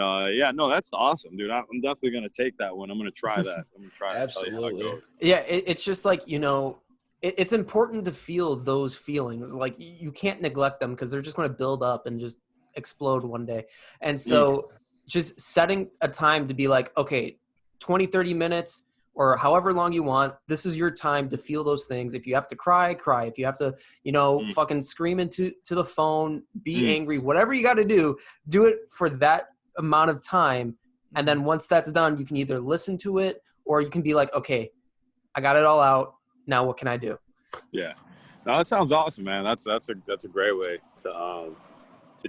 that's awesome, dude. I'm definitely gonna take that one. I'm gonna try that. I'm gonna try. Absolutely. How it goes. Yeah, it's just like, you know, it's important to feel those feelings. Like, you can't neglect them because they're just going to build up and just explode one day. And so just setting a time to be like, okay, 20, 30 minutes or however long you want, this is your time to feel those things. If you have to cry, cry. If you have to, you know, fucking scream into the phone, be angry, whatever you got to do it for that amount of time. And then once that's done, you can either listen to it or you can be like, okay, I got it all out. Now what can I do? Yeah, no, that sounds awesome, man. That's a great way to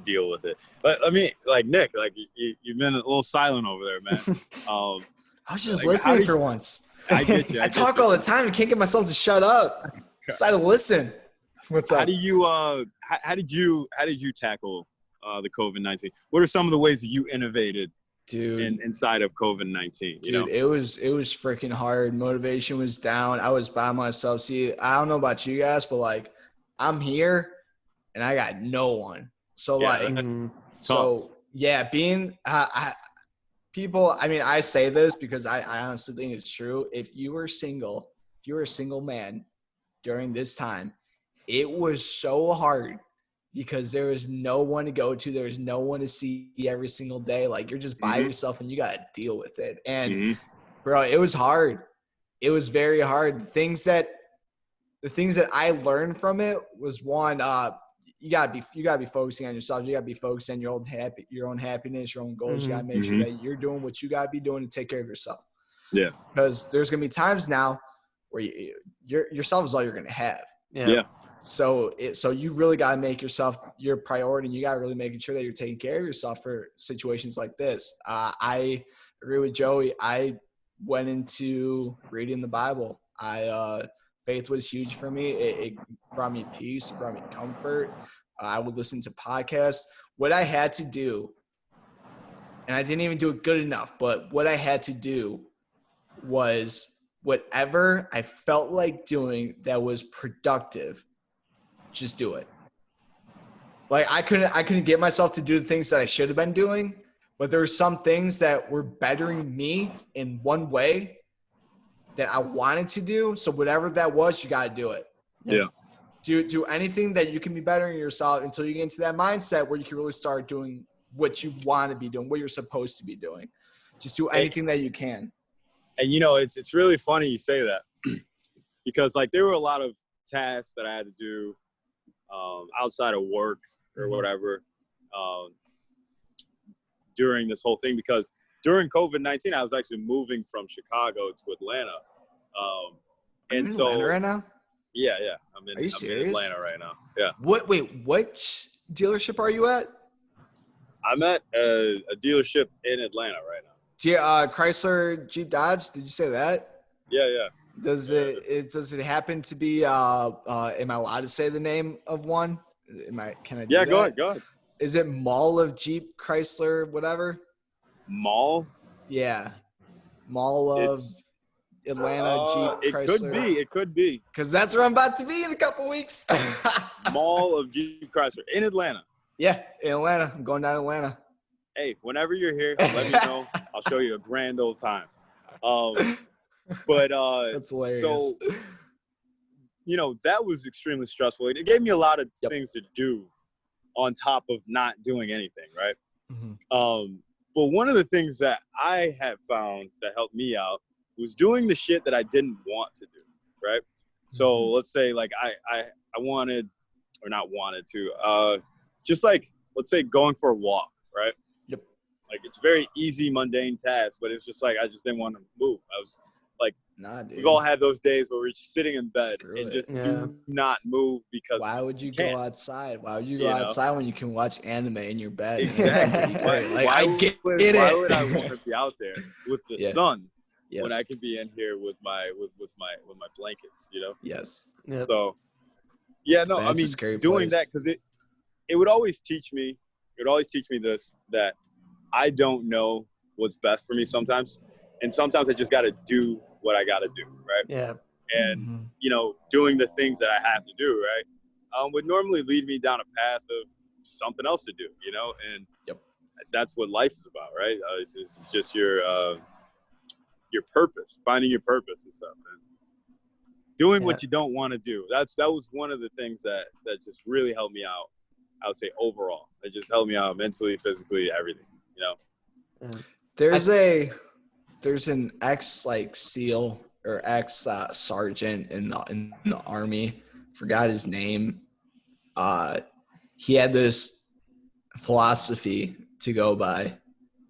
deal with it. But I mean, like Nick, like you've been a little silent over there, man. I was just like, listening for once. I get you. I talk all the time. I can't get myself to shut up. Decide to listen. What's up? How did you tackle the COVID-19? What are some of the ways that you innovated? Dude, inside of COVID-19, you know? It was freaking hard. Motivation was down. I was by myself. See, I don't know about you guys, but like, I'm here and I got no one. So being people. I mean, I say this because I honestly think it's true. If you were a single man during this time, it was so hard. Because there was no one to go to. There was no one to see every single day. Like, you're just by yourself and you got to deal with it. And, bro, it was hard. It was very hard. The things that I learned from it was, one, you gotta be focusing on yourself. You got to be focused on your own happiness, your own goals. You got to make sure that you're doing what you got to be doing to take care of yourself. Yeah. Because there's going to be times now where yourself is all you're going to have. Yeah. So you really got to make yourself your priority, and you got to really making sure that you're taking care of yourself for situations like this. I agree with Joey. I went into reading the Bible. Faith was huge for me. It brought me peace. It brought me comfort. I would listen to podcasts. What I had to do, and I didn't even do it good enough, but what I had to do was whatever I felt like doing that was productive, just do it. Like, I couldn't get myself to do the things that I should have been doing, but there were some things that were bettering me in one way that I wanted to do. So whatever that was, you got to do it. Yeah. Do anything that you can be bettering yourself until you get into that mindset where you can really start doing what you want to be doing, what you're supposed to be doing. Just do anything that you can. And, you know, it's really funny you say that because, like, there were a lot of tasks that I had to do outside of work or whatever during this whole thing, because during COVID-19, I was actually moving from Chicago to Atlanta. And so Atlanta right now? Yeah. I'm in Atlanta right now. Yeah. What dealership are you at? I'm at a dealership in Atlanta right now. Chrysler Jeep Dodge, did you say that? Yeah. Does it happen to be am I allowed to say the name of one? Can I do that? Go ahead. Is it Mall of Jeep Chrysler whatever? Mall? Yeah. Mall of Atlanta Jeep Chrysler. It could be. Cuz that's where I'm about to be in a couple weeks. Mall of Jeep Chrysler in Atlanta. Yeah, in Atlanta. I'm going down to Atlanta. Hey, whenever you're here, let me know. I'll show you a grand old time. But That's hilarious. so that was extremely stressful. It gave me a lot of things to do on top of not doing anything, right? Mm-hmm. But one of the things that I have found that helped me out was doing the shit that I didn't want to do, right? So let's say like I wanted, or not wanted to, just like, let's say going for a walk, right? Yep. Like it's a very easy, mundane task, but it's just like, I just didn't want to move. I was like, dude. we've all had those days where we're just sitting in bed Screw and it. just do not move because why would you go outside? Why would you go outside when you can watch anime in your bed? Exactly. Why would I want to be out there with the sun when I can be in here with my blankets? Yes. Yep. So I mean, doing that, because it would always teach me. It would always teach me that I don't know what's best for me sometimes, and sometimes I just got to do what I got to do, right? Yeah. And doing the things that I have to do, right, would normally lead me down a path of something else to do, and that's what life is about, right? It's just your purpose, finding your purpose and stuff, and doing what you don't want to do. That was one of the things that just really helped me out. I would say overall, it just helped me out mentally, physically, everything. There's an ex SEAL or ex sergeant in the Army. Forgot his name. He had this philosophy to go by.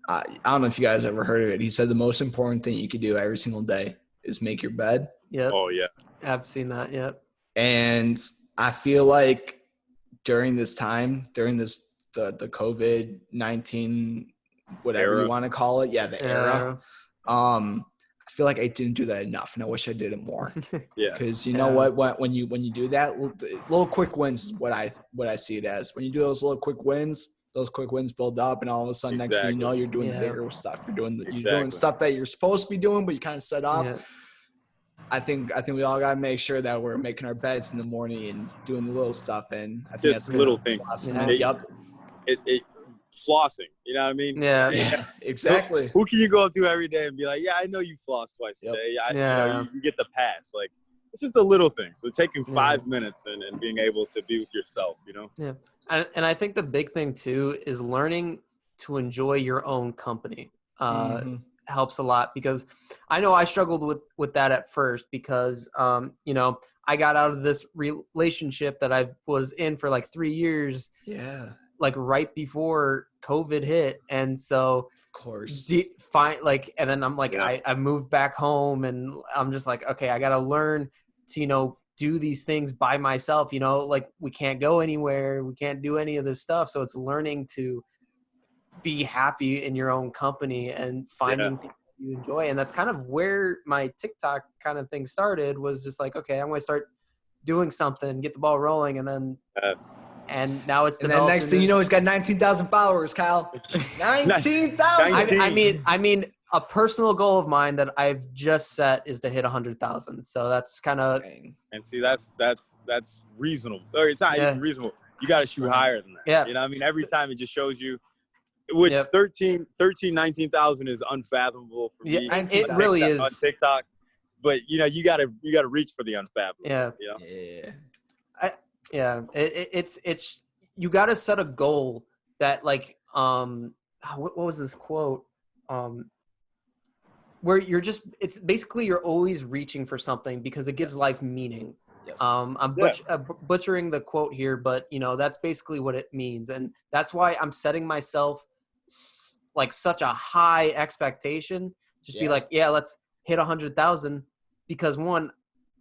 I don't know if you guys ever heard of it. He said the most important thing you could do every single day is make your bed. Yep. Oh yeah. I've seen that. Yep. And I feel like during this time, the COVID-19, whatever you want to call it, the era. I feel like I didn't do that enough, and I wish I did it more. Because you know what? When you do that, little quick wins is what I see it as. When you do those little quick wins build up, and all of a sudden, next thing you know, you're doing the bigger stuff. You're doing stuff that you're supposed to be doing, but you kind of set off. Yeah. I think we all gotta make sure that we're making our beds in the morning and doing the little stuff, and I think just little things. It flossing, you know what I mean? Yeah, exactly. Who can you go up to every day and be like, I know you floss twice a day. You get the pass. Like, it's just a little thing. So taking 5 minutes and being able to be with yourself, Yeah, and I think the big thing too is learning to enjoy your own company. Helps a lot, because I know I struggled with that at first, because I got out of this relationship that I was in for like 3 years. Yeah. Like right before COVID hit. And so of course and then I'm like, I moved back home, and I'm just like, okay, I got to learn to, do these things by myself, like we can't go anywhere. We can't do any of this stuff. So it's learning to be happy in your own company and finding things that you enjoy. And that's kind of where my TikTok kind of thing started, was just like, okay, I'm going to start doing something, get the ball rolling. And then, and now it's developed. And then next thing you know, he's got 19,000 followers, Kyle. 19,000. I mean, a personal goal of mine that I've just set is to hit 100,000. So that's kind of. And see, that's reasonable. Or it's not even reasonable. You got to shoot higher than that. Yeah. You know what I mean? Every time it just shows you, which 19,000 is unfathomable for me. And it really is on TikTok. But you gotta reach for the unfathomable. It's you got to set a goal that, like, what was this quote, where it's basically you're always reaching for something, because it gives life meaning. I'm butchering the quote here, but that's basically what it means, and that's why I'm setting myself like such a high expectation. Just be like, let's hit 100,000, because one,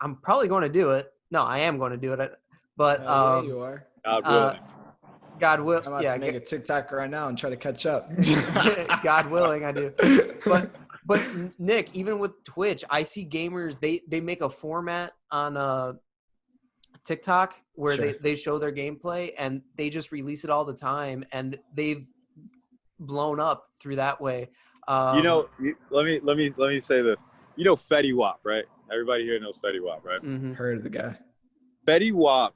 I'm probably going to do it. No, I am going to do it. But you are. God will. I'm about to make a TikTok right now and try to catch up. God willing, I do. But Nick, even with Twitch, I see gamers, they make a format on TikTok where they show their gameplay, and they just release it all the time, and they've blown up through that way. Let me say this. Fetty Wap, right? Everybody here knows Fetty Wap, right? Mm-hmm. Heard of the guy. Fetty Wap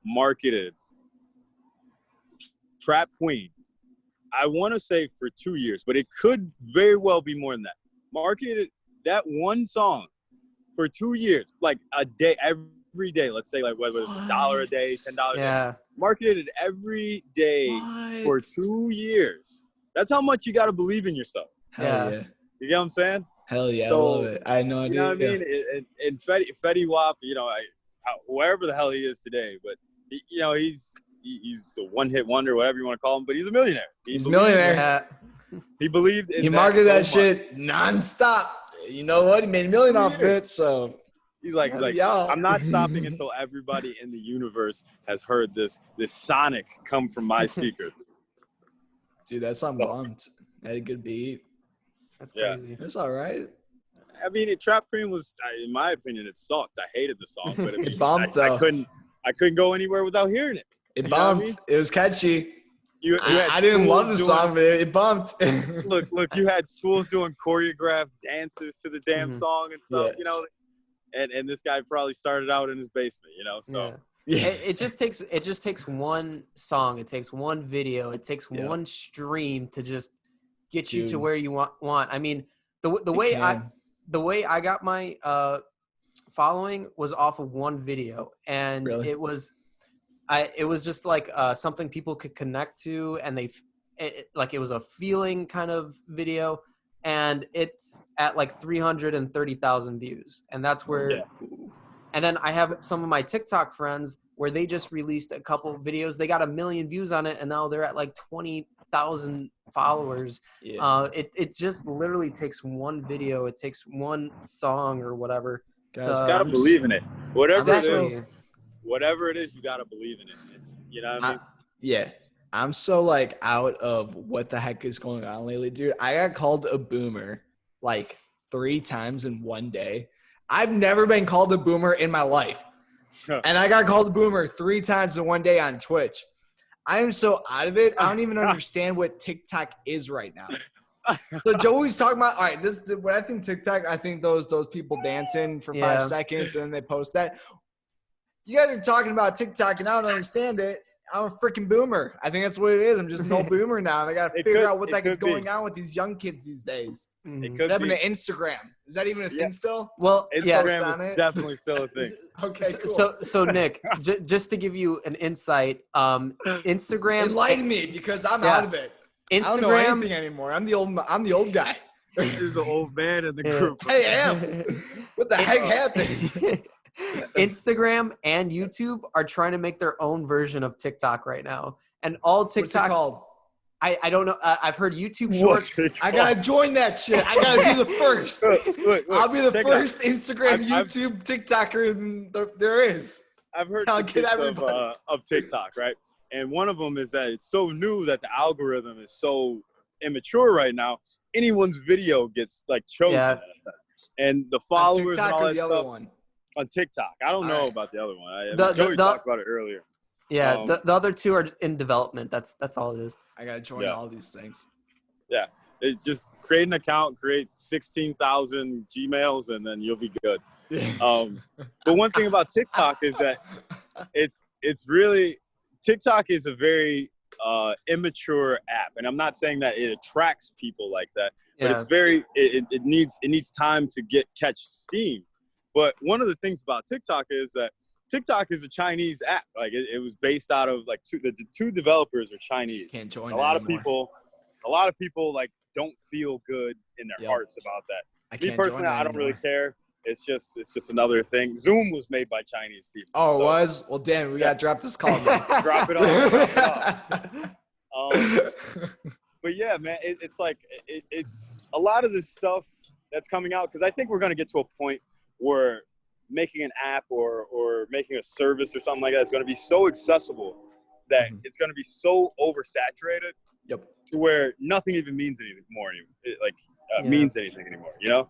marketed Trap Queen, I want to say for 2 years, but it could very well be more than that. Marketed that one song for 2 years, like a day, every day. Let's say like whether it's $1 a day, $10 a day. Marketed it every day for 2 years. That's how much you got to believe in yourself. Hell yeah. You get what I'm saying? Hell yeah, So, I love it. I had no idea. You know what I mean? And Fetty Wap, you know, wherever the hell he is today, but you know, he's the one-hit wonder, whatever you want to call him, but he's a millionaire. He's a millionaire. He believed in he marketed that shit nonstop. You know what? He made $1 million off of it, so he's like I'm not stopping until everybody in the universe has heard this sonic come from my speakers. Dude, that song bombed. Had a good beat. That's crazy. It's all right. I mean, Trap Cream was, in my opinion, it sucked. I hated the song, but it bombed though. I couldn't go anywhere without hearing it. It bombed. I mean? It was catchy. I didn't love the song, but it bumped. look, you had schools doing choreographed dances to the damn song and stuff, you know, and this guy probably started out in his basement, you know, so. Yeah. It just takes one song. It takes one video. It takes one stream to just get you to where you want. I mean, the way I got my following was off of one video, and it was just like something people could connect to, and it was a feeling kind of video, and it's at like 330,000 views, and that's where. And then I have some of my TikTok friends where they just released a couple videos. They got 1 million views on it, and now they're at like 20,000 followers. It just literally takes one video. It takes one song or whatever. Guys, you gotta believe in it. Whatever it is, you gotta believe in it. It's, you know what I mean? I'm so like out of what the heck is going on lately, dude. I got called a boomer like 3 times in one day. I've never been called a boomer in my life. And I got called a boomer 3 times in one day on Twitch. I am so out of it. I don't even understand what TikTok is right now. So Joey's talking about, all right, when I think TikTok, I think those people dancing for 5 seconds and then they post that. You guys are talking about TikTok and I don't understand it. I'm a freaking boomer. I think that's what it is. I'm just an old boomer now. And I got to figure out what the heck is going on with these young kids these days. It could be an Instagram. Is that even a thing still? Well, Instagram is definitely still a thing. Okay, cool. So Nick, just to give you an insight, Instagram. Enlighten me because I'm out of it. Instagram, I don't know anything anymore. I'm the old guy. This is the old man in the group. Hey, I am. What the heck happened? Instagram and YouTube are trying to make their own version of TikTok right now, and all TikTok. What's it called? I don't know. I've heard YouTube Shorts. I gotta join that shit. I gotta be the first. Look, I'll be the first Instagram, YouTube, TikToker there is. I've heard of TikTok, right? And one of them is that it's so new that the algorithm is so immature right now. Anyone's video gets like chosen, and the followers and all that stuff. On TikTok. I don't know about the other one. Joey talked about it earlier. Yeah, the other 2 are in development. That's all it is. I got to join all these things. Yeah. It's just create an account, create 16,000 Gmails, and then you'll be good. But one thing about TikTok is that it's really – TikTok is a very immature app. And I'm not saying that it attracts people like that. But it's very – it needs time to catch steam. But one of the things about TikTok is that TikTok is a Chinese app. Like it was based out of like the 2 developers are Chinese. Can't join a lot of people like don't feel good in their hearts about that. Me personally, I don't really care. It's just another thing. Zoom was made by Chinese people. Oh, it was? Well, damn, we got to drop this call. Drop it off. But yeah, man, it's like it's a lot of this stuff that's coming out because I think we're going to get to a point where making an app or making a service or something like that is going to be so accessible that it's going to be so oversaturated to where nothing even means anything more means anything anymore, you know?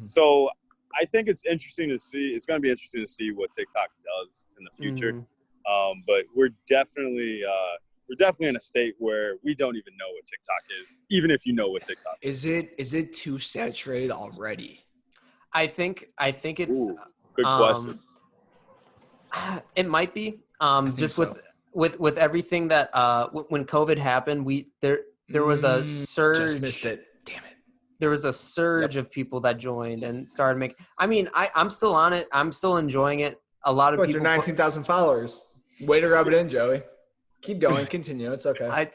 So I think it's interesting to see. It's going to be interesting to see what TikTok does in the future. But we're definitely in a state where we don't even know what TikTok is, even if you know what TikTok is. Is it too saturated already? I think it's good question. It might be just so. with everything that when COVID happened, there was a surge. Just missed it. Damn it. there was a surge of people that joined and started making. I mean, I'm still on it. I'm still enjoying it. A lot of But people. you're 19,000 followers. Way to rub it in, Joey. Keep going. Continue. It's okay.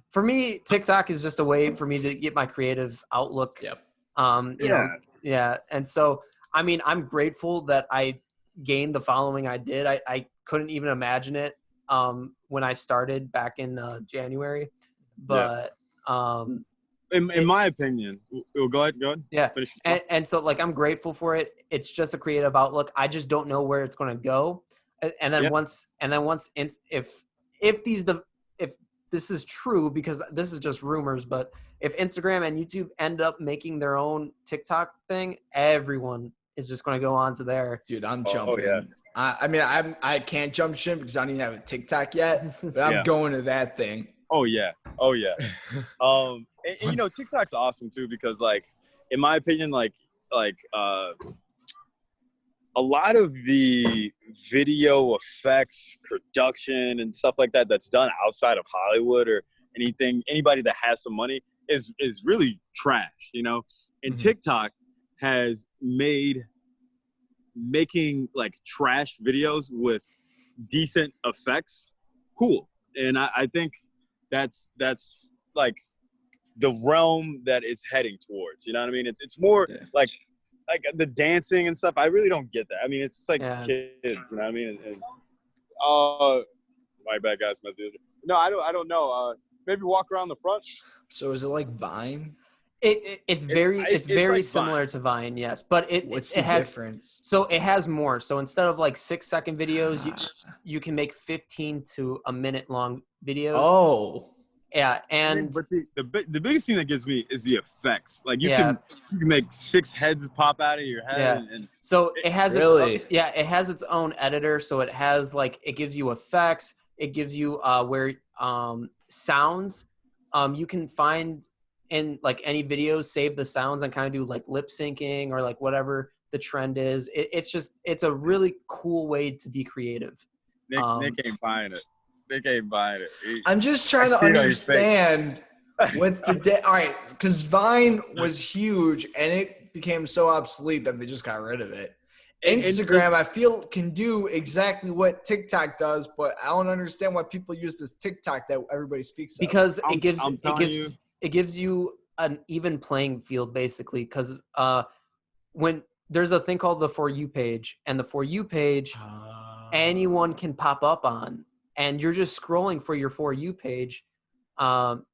For me, TikTok is just a way for me to get my creative outlook. Yep. You know, yeah. And so, I mean, I'm grateful that I gained the following I did. I couldn't even imagine it when I started back in January. But in my opinion, go ahead. Yeah. And so, like, I'm grateful for it. It's just a creative outlook. I just don't know where it's going to go. And then if this is true, because this is just rumors, but if Instagram and YouTube end up making their own TikTok thing, everyone is just going to go on to there. Dude, I'm jumping. Oh, yeah. I mean, I can't jump ship because I don't even have a TikTok yet, but I'm going to that thing. Oh yeah. And you know, TikTok's awesome too because, like, in my opinion, like a lot of the video effects, production, and stuff like that that's done outside of Hollywood or anybody that has some money is really trash, you know? And TikTok has making like trash videos with decent effects cool. And I think that's like the realm that it's heading towards, you know what I mean? It's more like the dancing and stuff. I really don't get that. I mean, it's like kids, you know what I mean? And my bad, guys. No, I don't know. Maybe walk around the front. So is it like Vine? It's very like similar Vine. to Vine, yes. But What's it the has difference? So it has more. So instead of like 6-second videos, you can make 15 to a minute long videos. Oh. Yeah, and but the biggest thing that gets me is the effects. Like you can make 6 heads pop out of your head. Yeah. And so it has it has its own editor. So it has it gives you effects. It gives you where sounds. You can find in like any videos, save the sounds and kind of do like lip syncing or like whatever the trend is. It's a really cool way to be creative. Nick ain't buying it. Nick ain't buying it. I'm just trying to understand what the all right, because Vine was huge and it became so obsolete that they just got rid of it. Instagram, I feel, can do exactly what TikTok does, but I don't understand why people use this TikTok that everybody speaks of. Because it gives you an even playing field, basically. Because when there's a thing called the For You page, and the For You page, anyone can pop up on. And you're just scrolling for your For You page. And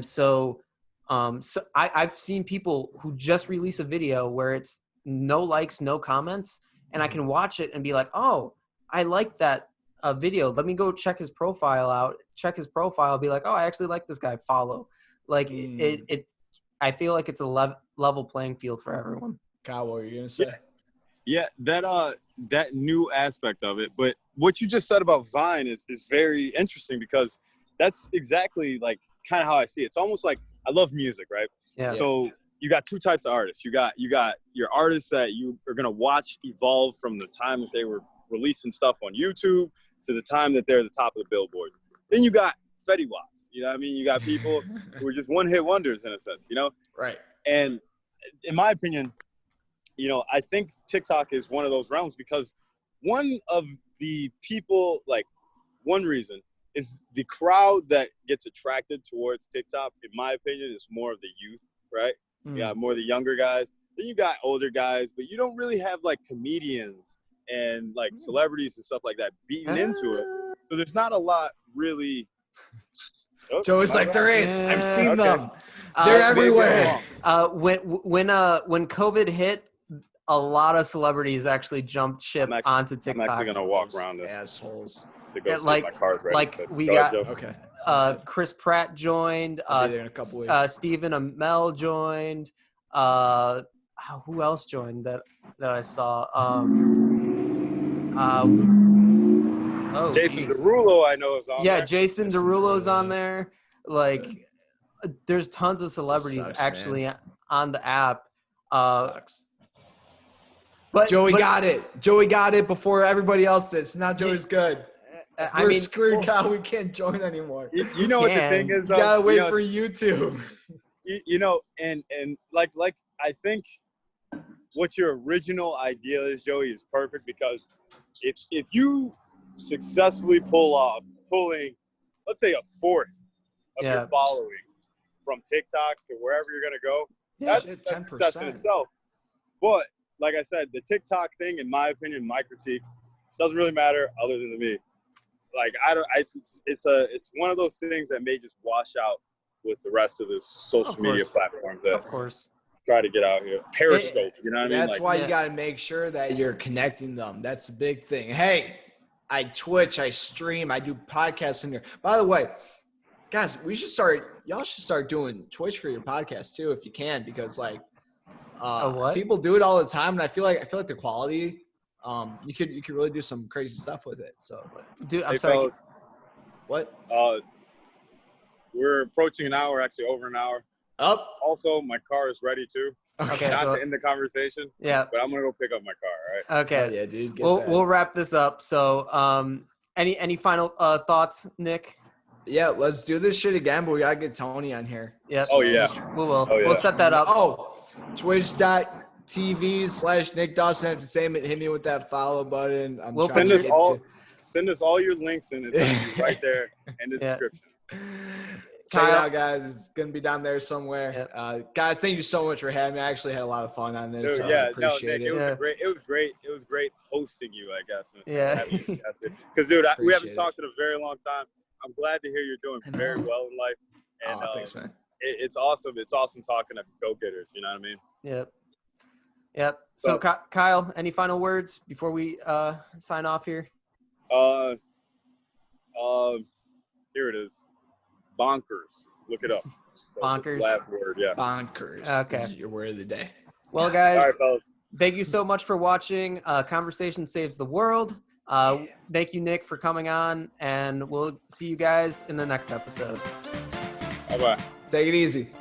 so I've seen people who just release a video where it's no likes, no comments, and I can watch it and be like, oh, I like that video. Let me go check his profile out, be like, oh, I actually like this guy, follow. Like I feel like it's a level playing field for everyone. Kyle, what were you going to say? Yeah, that new aspect of it. But what you just said about Vine is very interesting because that's exactly like kind of how I see it. It's almost like I love music, right? Yeah. So you got 2 types of artists. You got your artists that you are going to watch evolve from the time that they were releasing stuff on YouTube to the time that they're at the top of the billboards. Then you got Fetty Waps. You know what I mean? You got people who are just one-hit wonders in a sense, you know? Right. And in my opinion, you know, I think TikTok is one of those realms because one of the people, like one reason is the crowd that gets attracted towards TikTok, in my opinion, is more of the youth, right? You got more of the younger guys. Then you got older guys, but you don't really have like comedians and like celebrities and stuff like that beating into it. So there's not a lot really. Joey's like, there is. I've seen them. They're everywhere. When COVID hit, a lot of celebrities actually jumped ship onto TikTok. I'm actually gonna walk around this. Assholes. We got Chris Pratt joined. Stephen Amell joined. Who else joined that I saw? Jason Derulo, I know, is on there. Yeah, Jason Derulo's on there. Like, there's tons of celebrities on the app. Sucks. But Joey got it. Joey got it before everybody else did. So now Joey's good. I We're mean, screwed, Kyle. We can't join anymore. You know what the thing is, You though? gotta wait you know, for YouTube. you know, and like I think what your original idea is, Joey, is perfect, because if you successfully pulling, let's say, a fourth of your following from TikTok to wherever you're gonna go, that's 10%. success in itself. But like I said, the TikTok thing, in my opinion, my critique, doesn't really matter other than to me. Like it's one of those things that may just wash out with the rest of this social media platform that of course try to get out here. Periscope, you know what I mean? That's Like, why you got to make sure that you're connecting them. That's the big thing. Hey, I Twitch, I stream, I do podcasts in here. By the way, guys, y'all should start doing Twitch for your podcast too, if you can, because like people do it all the time, and I feel like the quality, you could really do some crazy stuff with it. So, dude, I'm sorry. Fellas, what? We're approaching an hour, actually over an hour. Up. Also, my car is ready too. Okay, Not so, to end the conversation. Yeah. But I'm gonna go pick up my car. All right. Okay. Oh, yeah, dude. We'll wrap this up. So, any final thoughts, Nick? Yeah, let's do this shit again, but we gotta get Tony on here. Yeah. Oh yeah. We will. Oh, yeah. We'll set that up. Oh, twitch.tv/Nick Dawson Entertainment. Hit me with that follow button. We'll send us all your links, and it's gonna be right there in the description. Check it out, guys. It's gonna be down there somewhere. Yep. Guys, thank you so much for having me. I actually had a lot of fun on this. Dude, so I appreciate Nick, it. It was great hosting you, I guess. Yeah. Because, dude, we haven't talked in a very long time. I'm glad to hear you're doing very well in life. And thanks, man. It's awesome. It's awesome talking to go-getters. You know what I mean? Yep. So Kyle, any final words before we sign off here? Here it is. Bonkers. Look it up. Bonkers. Last word, yeah. Bonkers. Okay. This is your word of the day. Well, guys, all right, fellas. Thank you so much for watching. Conversation Saves the World. Thank you, Nick, for coming on, and we'll see you guys in the next episode. Bye-bye. Take it easy.